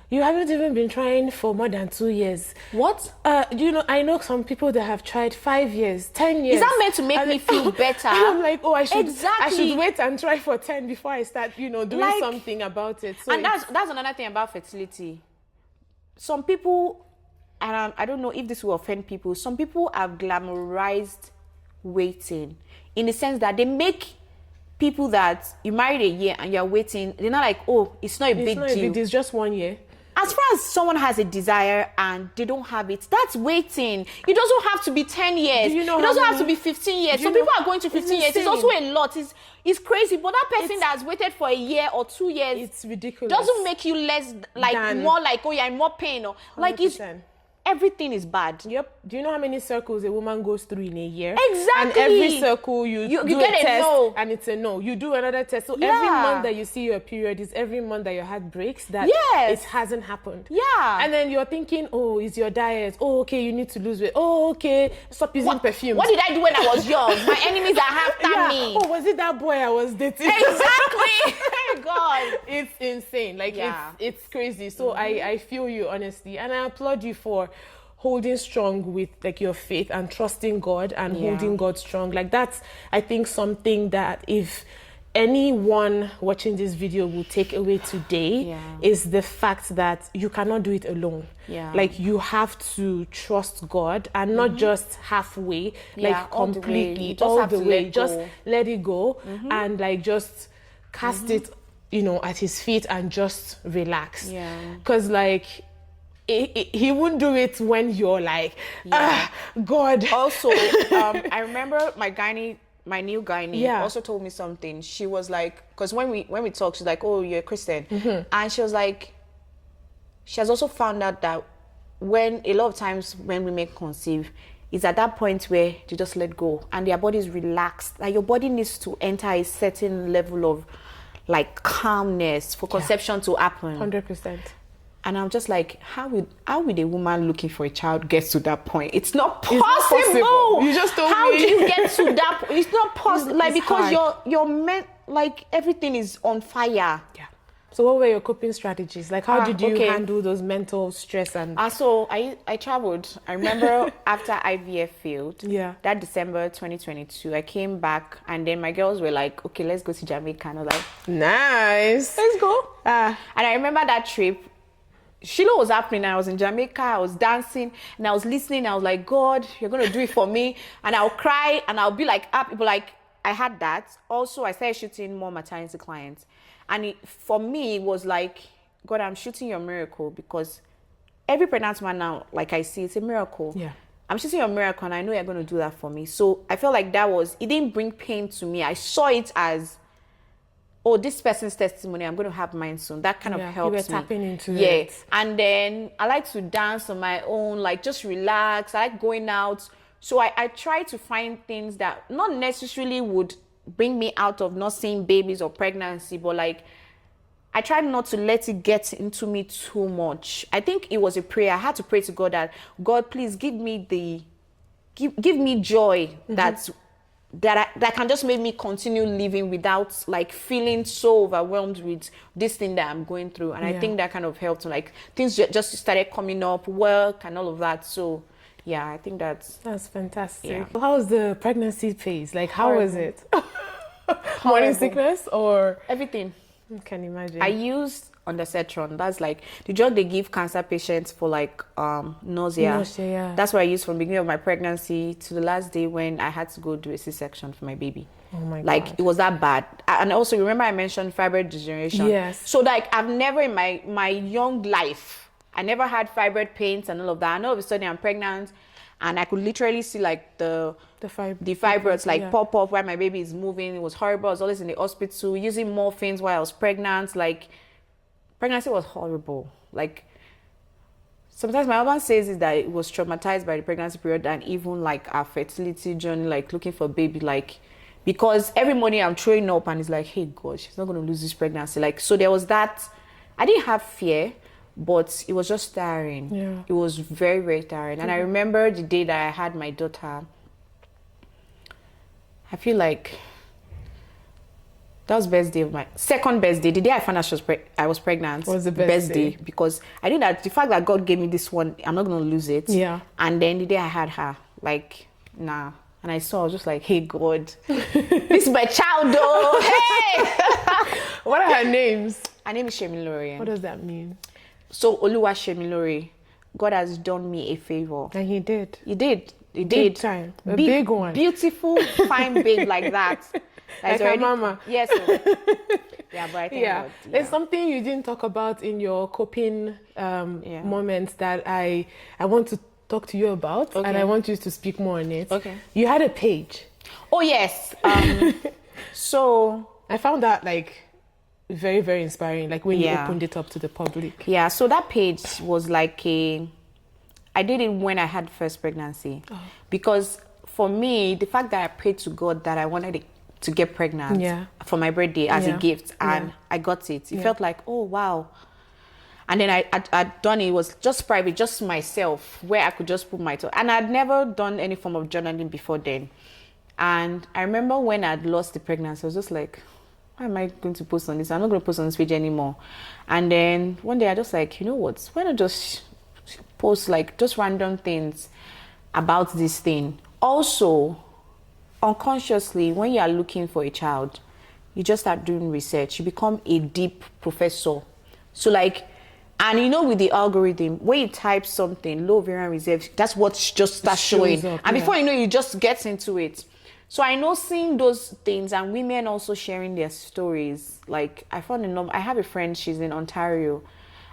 you haven't even been trying for more than 2 years. What? I know some people that have tried 5 years, 10 years. Is that meant to make me feel better? I'm like, I should wait and try for 10 before I start, doing something about it. So and that's another thing about fertility. Some people, and I don't know if this will offend people, some people have glamorized waiting, in the sense that they make people that you married a year and you're waiting, they're not like, oh, it's not a big deal. It's just 1 year. As far as someone has a desire and they don't have it, that's waiting. It doesn't have to be 10 years. It doesn't have to be 15 years. Some people are going to 15 years. It's also a lot. It's crazy. But that person that has waited for a year or 2 years, it's ridiculous. Doesn't make you less, more like, oh, you're in more pain. Or like, 100%. Everything is bad. Yep. Do you know how many circles a woman goes through in a year? Exactly. And every circle you do get a test, no. and it's a no. You do another test. So every month that you see your period is every month that your heart breaks, that it hasn't happened. Yeah. And then you're thinking, oh, it's your diet. Oh, okay, you need to lose weight. Oh, okay, stop using perfume. What did I do when I was young? My enemies are after me. Oh, was it that boy I was dating? Exactly. God. It's insane. Like, it's crazy. So I feel you, honestly. And I applaud you for holding strong with, like, your faith and trusting God and holding God strong. Like, that's, I think, something that if anyone watching this video will take away today is the fact that you cannot do it alone. Yeah. Like, you have to trust God, and not just halfway, like completely, all the way. Just let it go and, like, just cast it, at his feet and just relax. Yeah. Because, like, he won't do it when you're like, God. Also, I remember my new gynae also told me something. She was like, because when we talked, she's like, oh, you're a Christian. And she was like, she has also found out that when a lot of times when women conceive, it's at that point where they just let go and their body is relaxed. Like, your body needs to enter a certain level of, like, calmness for conception to happen. 100%. And I'm just like, how would a woman looking for a child get to that point? It's not possible. It's not possible. You just told how me. do you get to that point? It's not possible. Like, It's because hard. you're meant, like, everything is on fire. Yeah. So what were your coping strategies? Like, how did you okay. handle those mental stress and... So I traveled. I remember after IVF failed, that December 2022, I came back, and then my girls were like, okay, let's go to Jamaica. And I was like, nice. let's go. And I remember that trip, Shiloh was happening. I was in Jamaica. I was dancing and I was listening. I was like, God, you're going to do it for me. And I'll cry and I'll be like happy. But like, I had that. Also, I started shooting more maternity clients. And for me, it was like, God, I'm shooting your miracle, because every pregnant man now, like I see, it's a miracle. Yeah. I'm shooting your miracle, and I know you're going to do that for me. So I felt like it didn't bring pain to me. I saw it as, oh, this person's testimony, I'm going to have mine soon. That kind of helps me. You were tapping into it. And then I like to dance on my own, like just relax. I like going out. So I try to find things that not necessarily would bring me out of not seeing babies or pregnancy, but like, I tried not to let it get into me too much. I think it was a prayer. I had to pray to God that, God, please give me give me joy that can just make me continue living without like feeling so overwhelmed with this thing that I'm going through. And I think that kind of helped. Like, things just started coming up, work and all of that. So yeah, I think that's fantastic. Yeah. How was the pregnancy phase? Like, how Horrible. was it? Morning sickness or everything? I can imagine. I used ondansetron. That's like the drug they give cancer patients for like nausea. Yeah. That's what I used from the beginning of my pregnancy to the last day when I had to go do a C-section for my baby. Oh my God. Like, it was that bad. And also, remember I mentioned fibroid degeneration. Yes. So like, I've never in my young life, I never had fibroid pains and all of that. And all of a sudden I'm pregnant, and I could literally see like the fibroids like pop up while my baby is moving. It was horrible. I was always in the hospital using morphines while I was pregnant. Like, pregnancy was horrible. Like, sometimes my husband says is that it was traumatized by the pregnancy period and even like our fertility journey, like looking for a baby, like, because every morning I'm throwing up and it's like, hey God, she's not going to lose this pregnancy. Like, so there was that. I didn't have fear, but it was just tiring. Yeah. It was very, very tiring. And I remember the day that I had my daughter, I feel like that was best day of my second best day. The day I found out I was pregnant was the best day. Because I knew that the fact that God gave me this one, I'm not going to lose it. Yeah. And then the day I had her, like, nah. And I was just like, hey God, this is my child though. Hey! What are her names? Her name is Shemilore. What does that mean? So Oluwa Shemilore, God has done me a favor. And he did. He did. He Big did. time. A big one. Beautiful, fine babe like that. Like her mama. Yes. Yeah, but I think God, There's something you didn't talk about in your coping moments that I want to talk to you about, and I want you to speak more on it. Okay. You had a page. Oh yes. So I found that like very, very inspiring. Like when you opened it up to the public. Yeah. So that page was like I did it when I had first pregnancy, because for me, the fact that I prayed to God that I wanted to get pregnant for my birthday as a gift, and I got it. It felt like, oh wow. And then I'd done it. It was just private, just myself, where I could just put my thought. And I'd never done any form of journaling before then. And I remember when I'd lost the pregnancy, I was just like, why am I going to post on this? I'm not going to post on this page anymore. And then one day I just like, you know what? Why not just post like just random things about this thing? Also, unconsciously, when you are looking for a child, you just start doing research. You become a deep professor. So like, and you know, with the algorithm, when you type something, low ovarian reserve, that's what just starts showing. Up, and before you know, you just get into it. So I know seeing those things and women also sharing their stories, like I found enough. I have a friend, she's in Ontario,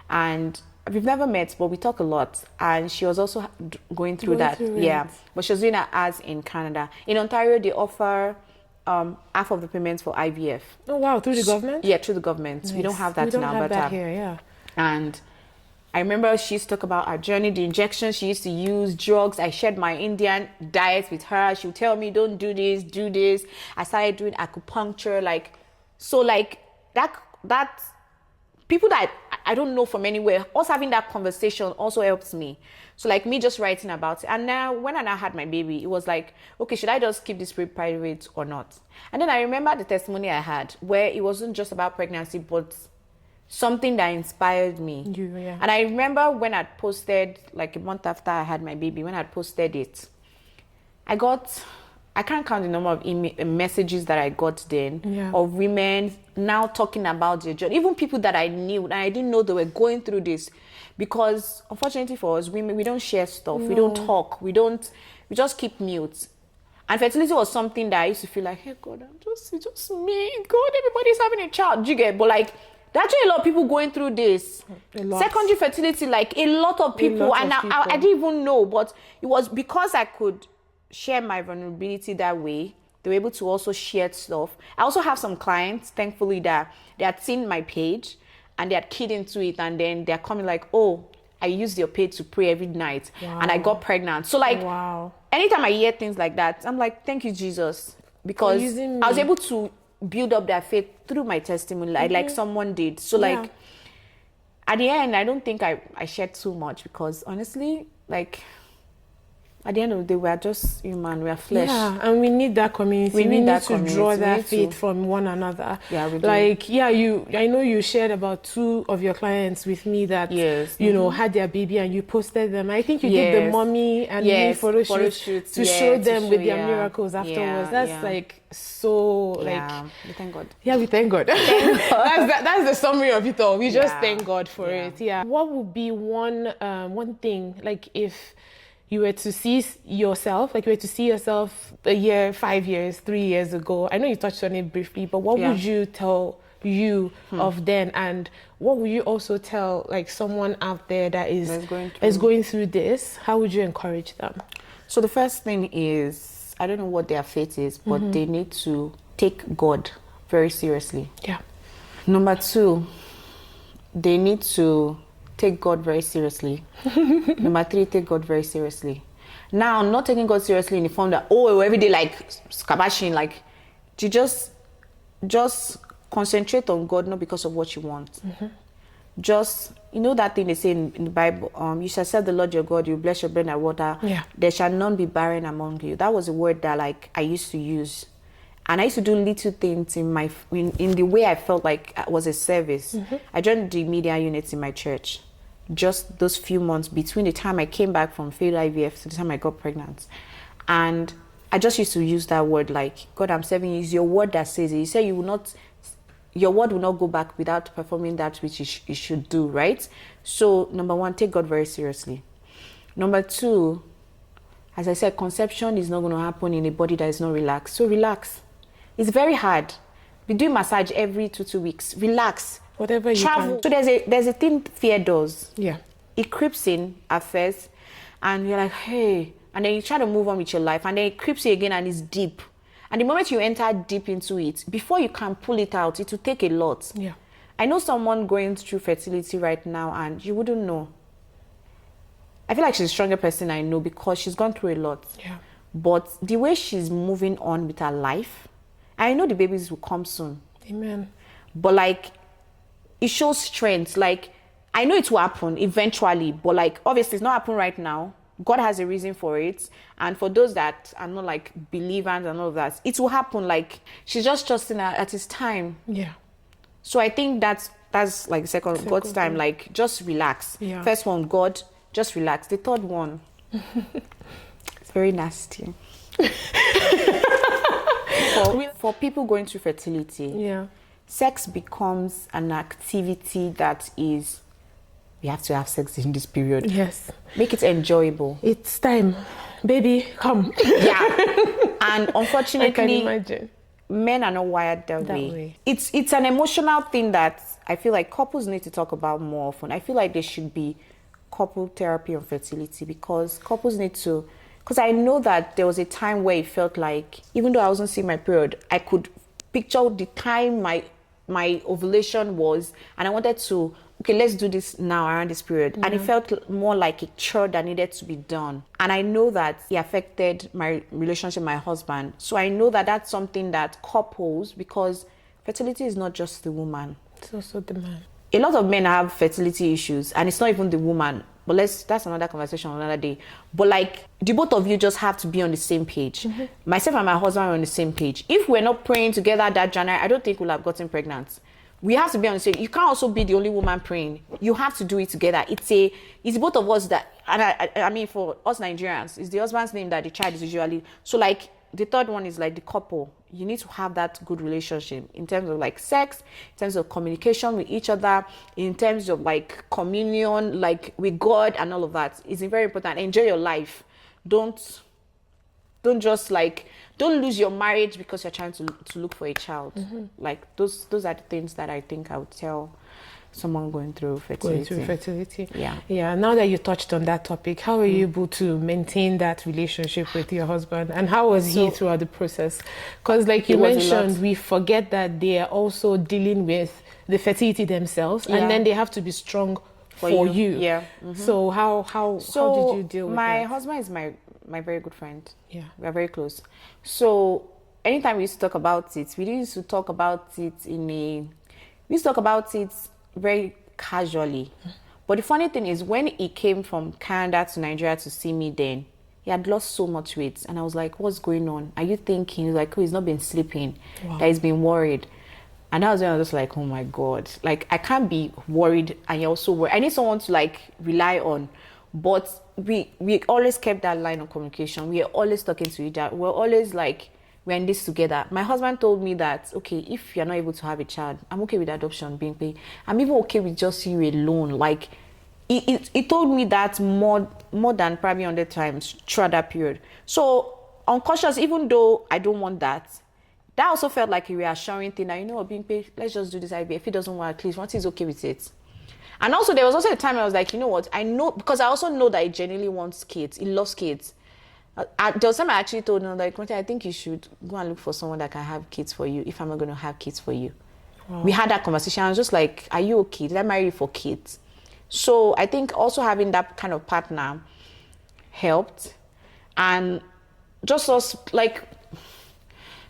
and we've never met, but we talk a lot. And she was also going through that. Yeah. But she was doing her ads in Canada. In Ontario, they offer half of the payments for IVF. Oh wow, through the government? Yeah, through the government. Nice. We don't have that in Alberta. We don't have that here, yeah. And I remember she used to talk about her journey, the injections she used to use, drugs. I shared my Indian diet with her. She would tell me, don't do this, do this. I started doing acupuncture, like, so like that people that I don't know from anywhere. Us having that conversation also helps me. So like me just writing about it. And now when I now had my baby, it was like, okay, should I just keep this private or not? And then I remember the testimony I had where it wasn't just about pregnancy, but something that inspired me. Yeah. And I remember when I posted, like a month after I had my baby, when I posted it, I can't count the number of messages that I got then of women now talking about their journey. Even people that I knew and I didn't know they were going through this. Because unfortunately for us, women, we don't share stuff. No. We don't talk. We just keep mute. And fertility was something that I used to feel like, hey God, it's just me. God, everybody's having a child. You get, but like, there's actually a lot of people going through this. Secondary fertility, like a lot of people. I didn't even know, but it was because I could share my vulnerability that way. They were able to also share stuff. I also have some clients, thankfully, that they had seen my page and they had keyed into it, and then they're coming like, oh, I used your page to pray every night and I got pregnant. So like, anytime I hear things like that, I'm like, thank you, Jesus. Because I was able to build up their faith through my testimony, like someone did. So like, at the end, I don't think I shared too much because honestly, like, at the end of the day, we are just human. We are flesh. Yeah, and we need that community. We need to draw that faith from one another. Yeah, we do. Like, I know you shared about 2 of your clients with me that, you know, had their baby and you posted them. I think you did the mommy and me photo shoot to show them with their miracles afterwards. That's like so, like... we thank God. Yeah, we thank God. That's the summary of it all. We just thank God for it. Yeah. What would be one thing, like if you were to see yourself, a year, 5 years, 3 years ago? I know you touched on it briefly, but what would you tell you of then, and what would you also tell like someone out there that is going through this? How would you encourage them? So the first thing is, I don't know what their faith is, but they need to take God very seriously. Yeah. Number 2, they need to take God very seriously. Number 3, take God very seriously. Now, not taking God seriously in the form that, every day like scabashing, like, you just concentrate on God, not because of what you want. Just, you know that thing they say in the Bible, you shall serve the Lord your God, you bless your bread and water. Yeah. There shall none be barren among you. That was a word that like I used to use. And I used to do little things in the way I felt like it was a service. I joined the media units in my church. Just those few months between the time I came back from failed IVF to the time I got pregnant. And I just used to use that word like, God, I'm serving you. It's your word that says it. You say your word will not go back without performing that which you should do, right? So number 1, take God very seriously. Number 2, as I said, conception is not going to happen in a body that is not relaxed. So relax. It's very hard. Be doing massage every 2 weeks. Relax. Whatever you travel. can. So there's a thing fear does. Yeah. It creeps in at first, and you're like, hey, and then you try to move on with your life, and then it creeps in again, and it's deep. And the moment you enter deep into it, before you can pull it out, it will take a lot. Yeah. I know someone going through fertility right now, and you wouldn't know. I feel like she's a stronger person I know because she's gone through a lot. Yeah. But the way she's moving on with her life, I know the babies will come soon. Amen. But like, it shows strength. Like, I know it will happen eventually, but like, obviously it's not happening right now. God has a reason for it. And for those that are not like believers and all of that, it will happen. Like, she's just trusting at his time. Yeah. So I think that's like second God's time. Like, just relax. Yeah. First one, God, just relax. The third one, it's very nasty. For people going through fertility, sex becomes an activity that is, we have to have sex in this period. Yes. Make it enjoyable. It's time. Baby, come. Yeah. And unfortunately, I can imagine. Men are not wired that way. It's an emotional thing that I feel like couples need to talk about more often. I feel like there should be couple therapy on fertility because couples need to, because I know that there was a time where it felt like, even though I wasn't seeing my period, I could picture the time my ovulation was, and I wanted to, okay, let's do this now around this period. And it felt more like a chore that needed to be done. And I know that it affected my relationship with my husband. So I know that that's something that couples, because fertility is not just the woman. It's also the man. a lot of men have fertility issues, and it's not even the woman. But that's another conversation another day. But like, the both of you just have to be on the same page. Myself and my husband are on the same page. If we're not praying together that January, I don't think we'll have gotten pregnant. We have to be on the same. You can't also be the only woman praying. You have to do it together. It's both of us that, and I mean, for us Nigerians, it's the husband's name that the child is usually. So like, the third one is like the couple. You need to have that good relationship in terms of like sex, in terms of communication with each other, in terms of like communion, like with God and all of that. It's very important. Enjoy your life. Don't just like, don't lose your marriage because you're trying to look for a child. Like those are the things that I think I would tell someone going through fertility. Yeah. Now that you touched on that topic, how are you able to maintain that relationship with your husband, and how was he throughout the process? Because like you mentioned, we forget that they are also dealing with the fertility themselves, and then they have to be strong for you. So how did you deal with that? My husband is my very good friend. Yeah, we are very close. So anytime we used to talk about it, we used to talk about it very casually. But the funny thing is, when he came from Canada to Nigeria to see me then, he had lost so much weight. And I was like, what's going on? Are you thinking? He's like, oh, he's not been sleeping. Wow. That he's been worried. And that was when I was just like, oh my God. Like, I can't be worried and you're also worried. I need someone to like rely on. But we always kept that line of communication. We are always talking to each other. We're always like, we're in this together. My husband told me that, okay, if you're not able to have a child, I'm okay with adoption, Bimpe. I'm even okay with just you alone. Like, he told me that more than probably 100 times throughout that period. So, unconscious, even though I don't want that also felt like a reassuring thing. That, you know what, Bimpe, let's just do this IVF. If he doesn't want, at least once he's okay with it. And also, there was also a time I was like, you know what, I know, because I also know that he genuinely wants kids. He loves kids. There was time I actually told him, like, I think you should go and look for someone that can have kids for you if I'm not going to have kids for you. Wow. We had that conversation. I was just like, are you okay? Did I marry you for kids? So I think also having that kind of partner helped. And just us, like,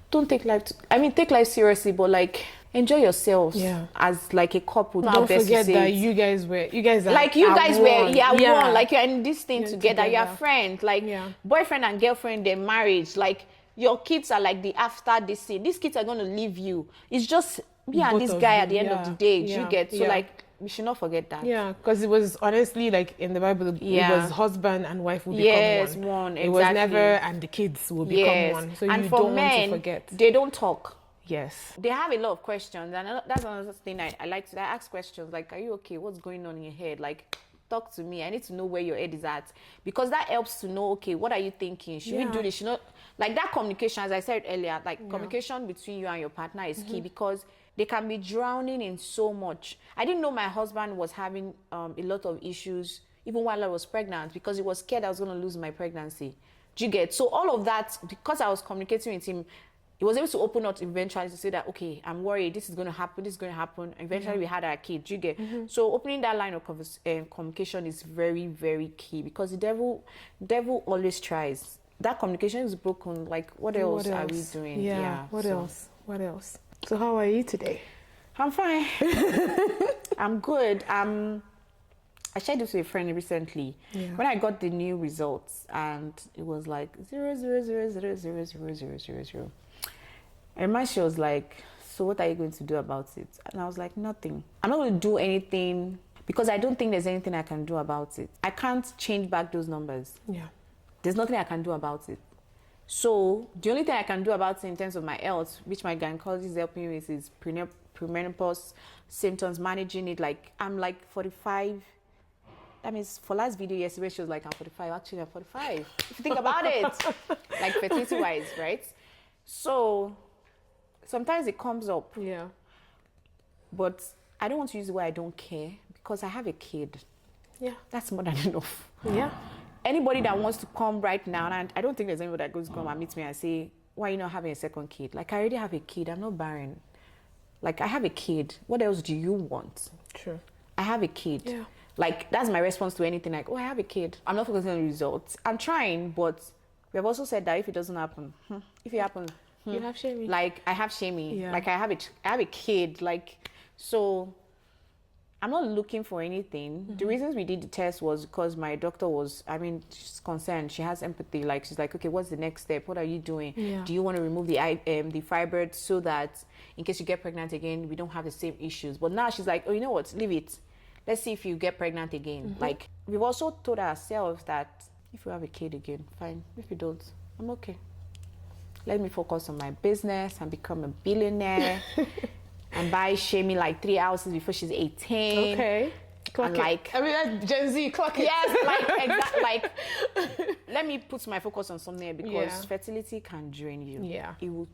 don't take life, take life seriously, but like, enjoy yourselves as like a couple. Don't forget that you guys were one. Like, you're in this thing together. You're friends, like boyfriend and girlfriend, their marriage. Like, your kids are like the after this scene. These kids are going to leave you. It's just me and this guy at the end of the day. You get so like, we should not forget that. Yeah, because it was honestly like in the Bible, it was husband and wife will become one. Exactly. It was never and the kids will become one. So and you for don't men, want to forget. They don't talk. Yes. They have a lot of questions, and that's another thing I like to ask questions like, are you okay? What's going on in your head? Like, talk to me. I need to know where your head is at, because that helps to know, okay, what are you thinking? Should we do this? Should not? Like, that communication, as I said earlier, like communication between you and your partner is key, because they can be drowning in so much. I didn't know my husband was having a lot of issues even while I was pregnant, because he was scared I was going to lose my pregnancy. Do you get? So all of that, because I was communicating with him, he was able to open up eventually to say that, okay, I'm worried, this is going to happen, this is going to happen. Eventually, we had our kid. Do you get? So opening that line of communication is very, very key, because the devil always tries. That communication is broken. Like, what else are we doing? Yeah. What else? So how are you today? I'm fine. I'm good. I shared this with a friend recently. When I got the new results, and it was like 0.000000000. And she was like, so what are you going to do about it? And I was like, nothing. I'm not going to do anything, because I don't think there's anything I can do about it. I can't change back those numbers. There's nothing I can do about it. So the only thing I can do about it in terms of my health, which my gynecologist is helping me with, is premenopause symptoms, managing it. Like, I'm like 45. That means for last video yesterday, she was like, I'm 45. Actually, I'm 45. If you think about it, like fertility-wise, right? So sometimes it comes up. But I don't want to use the word I don't care, because I have a kid. That's more than enough. Anybody that wants to come right now, and I don't think there's anybody that goes to come and meet me and say, why are you not having a second kid? Like, I already have a kid. I'm not barren. Like, I have a kid. What else do you want? True. I have a kid. Like, that's my response to anything. Like, oh, I have a kid. I'm not focusing on the results. I'm trying, but we have also said that if it doesn't happen, if it happens, you have shamey. Like, I have shamey. Like, I have a kid. Like, so I'm not looking for anything. The reasons we did the test was because my doctor was, I mean, she's concerned. She has empathy. Like, she's like, okay, what's the next step? What are you doing? Yeah. Do you want to remove the fibroid so that in case you get pregnant again, we don't have the same issues? But now she's like, oh, you know what? Leave it. Let's see if you get pregnant again. Like, we've also told ourselves that if you have a kid again, fine. If you don't, I'm okay. Let me focus on my business and become a billionaire. And buy Shami like 3 houses before she's 18. Okay. Clock and it. like, I mean, that's Gen Z, clock it. yes, like let me put my focus on something because fertility can drain you. Yeah. It will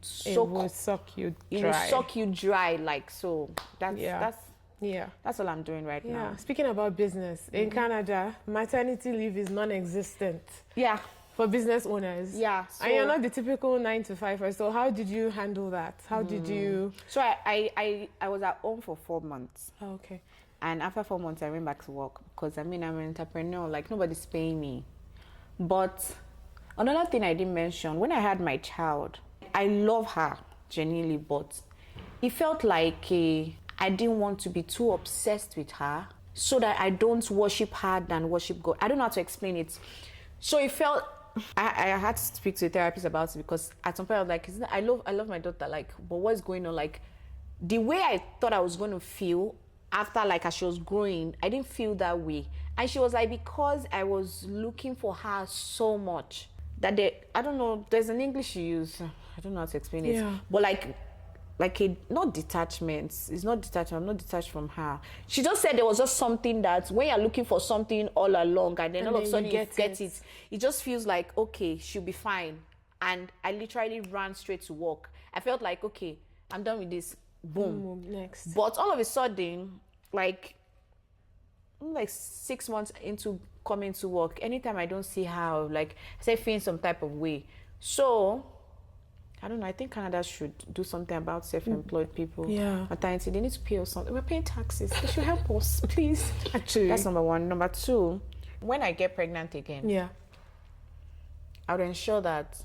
suck you dry. It will suck you dry. Like, so that's all I'm doing right now. Speaking about business, in Canada, maternity leave is non-existent. Yeah. For business owners. Yeah. So, and you're not the typical 9-to-5er. So how did you handle that? How did you... So I was at home for 4 months. Oh, okay. And after 4 months, I went back to work because, I mean, I'm an entrepreneur. Like, nobody's paying me. But another thing I didn't mention, when I had my child, I love her, genuinely, but it felt like I didn't want to be too obsessed with her so that I don't worship her than worship God. I don't know how to explain it. So it felt... I had to speak to a therapist about it because at some point I was like, I love my daughter, like, but what's going on? Like, the way I thought I was going to feel after, like, as she was growing, I didn't feel that way. And she was like, because I was looking for her so much that I don't know, there's an English you use, I don't know how to explain it, but like not detachment. It's not detachment. I'm not detached from her. She just said there was just something that when you're looking for something all along and then all of a sudden you get it, it just feels like, okay, she'll be fine. And I literally ran straight to work. I felt like, okay, I'm done with this. Boom. Next. But all of a sudden, like 6 months into coming to work, anytime I don't see her, like, I say feeling some type of way. So I don't know. I think Canada should do something about self-employed people. Yeah. Maternity, they need to pay us something. We're paying taxes. They should help us, please. Actually. That's number one. Number two, when I get pregnant again, I would ensure that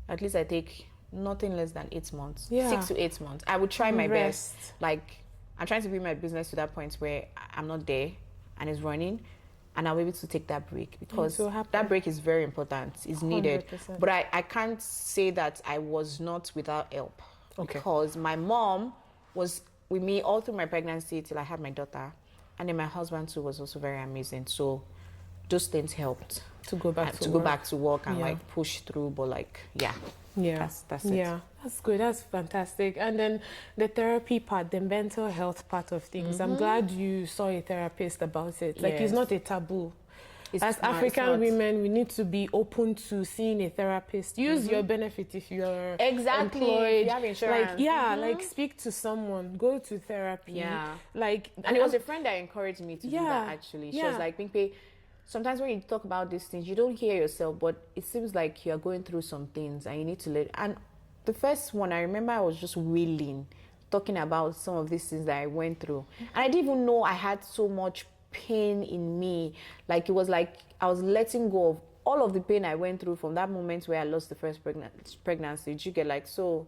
at least I take nothing less than 8 months. 6 to 8 months. I would try my best. Like, I'm trying to bring my business to that point where I'm not there and it's running. And I'll be able to take that break because that break is very important. It's needed. 100%. But I can't say that I was not without help. Okay. Because my mom was with me all through my pregnancy till I had my daughter. And then my husband too was also very amazing. So those things helped. To go back to work and like push through. But like, that's it. Yeah, that's good. That's fantastic. And then the therapy part, the mental health part of things. I'm glad you saw a therapist about it. Like, it's not a taboo. As African women, we need to be open to seeing a therapist. Use your benefit if you're employed. You have insurance. Like, like, speak to someone. Go to therapy. Yeah. Like, and it was a friend that encouraged me to do that, actually. She was like, Bimpe, sometimes when you talk about these things, you don't hear yourself, but it seems like you're going through some things and you need to let... And the first one, I remember I was just wailing, talking about some of these things that I went through. And I didn't even know I had so much pain in me. Like, it was like I was letting go of all of the pain I went through from that moment where I lost the first pregnancy. Did you get, like, so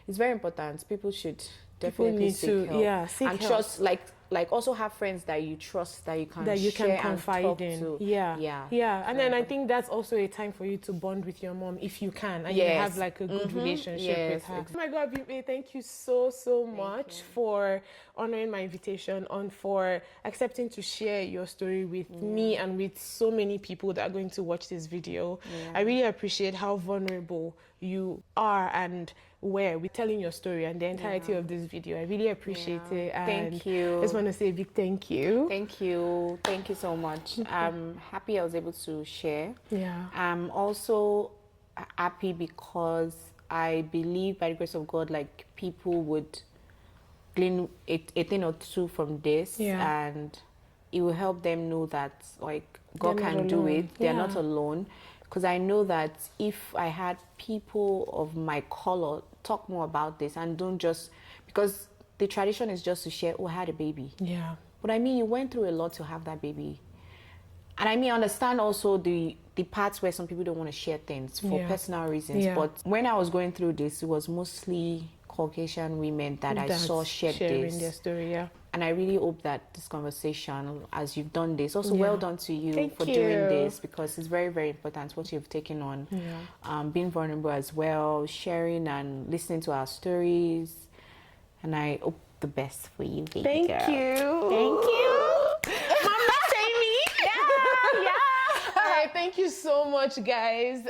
it's very important. People should definitely seek help. Seek and help. Trust, like also have friends that you trust, that you can confide in. And then I think that's also a time for you to bond with your mom if you can, and you have like a good relationship with her. Oh my God, Bimpe, thank you so much for honoring my invitation and for accepting to share your story with me and with so many people that are going to watch this video. I really appreciate how vulnerable you are and where we're telling your story and the entirety of this video. I really appreciate it. And thank you. I just want to say a big thank you. Thank you so much. I'm happy I was able to share. I'm also happy because I believe by the grace of God, like, people would glean a thing or two from this, and it will help them know that, like, God can do it. They're not alone. Because I know that if I had people of my color talk more about this and don't just... Because the tradition is just to share, oh, I had a baby. Yeah. But I mean, you went through a lot to have that baby. And I mean, I understand also the parts where some people don't want to share things for personal reasons. But when I was going through this, it was mostly Caucasian women that I saw sharing their story, and And I really hope that this conversation, as you've done this, also well done to you Thank for you. doing this, because it's very, very important what you've taken on. Being vulnerable as well, sharing and listening to our stories. And I hope the best for you, baby Thank girl. you. Thank you. Mama, say me. Yeah. All right, thank you so much, guys.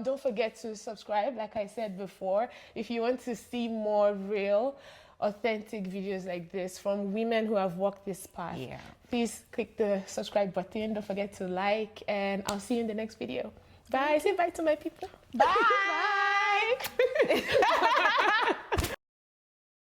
Don't forget to subscribe, like I said before, if you want to see more real, authentic videos like this from women who have walked this path. Yeah. Please click the subscribe button. Don't forget to like, and I'll see you in the next video. Bye. Say bye to my people. Bye. Bye.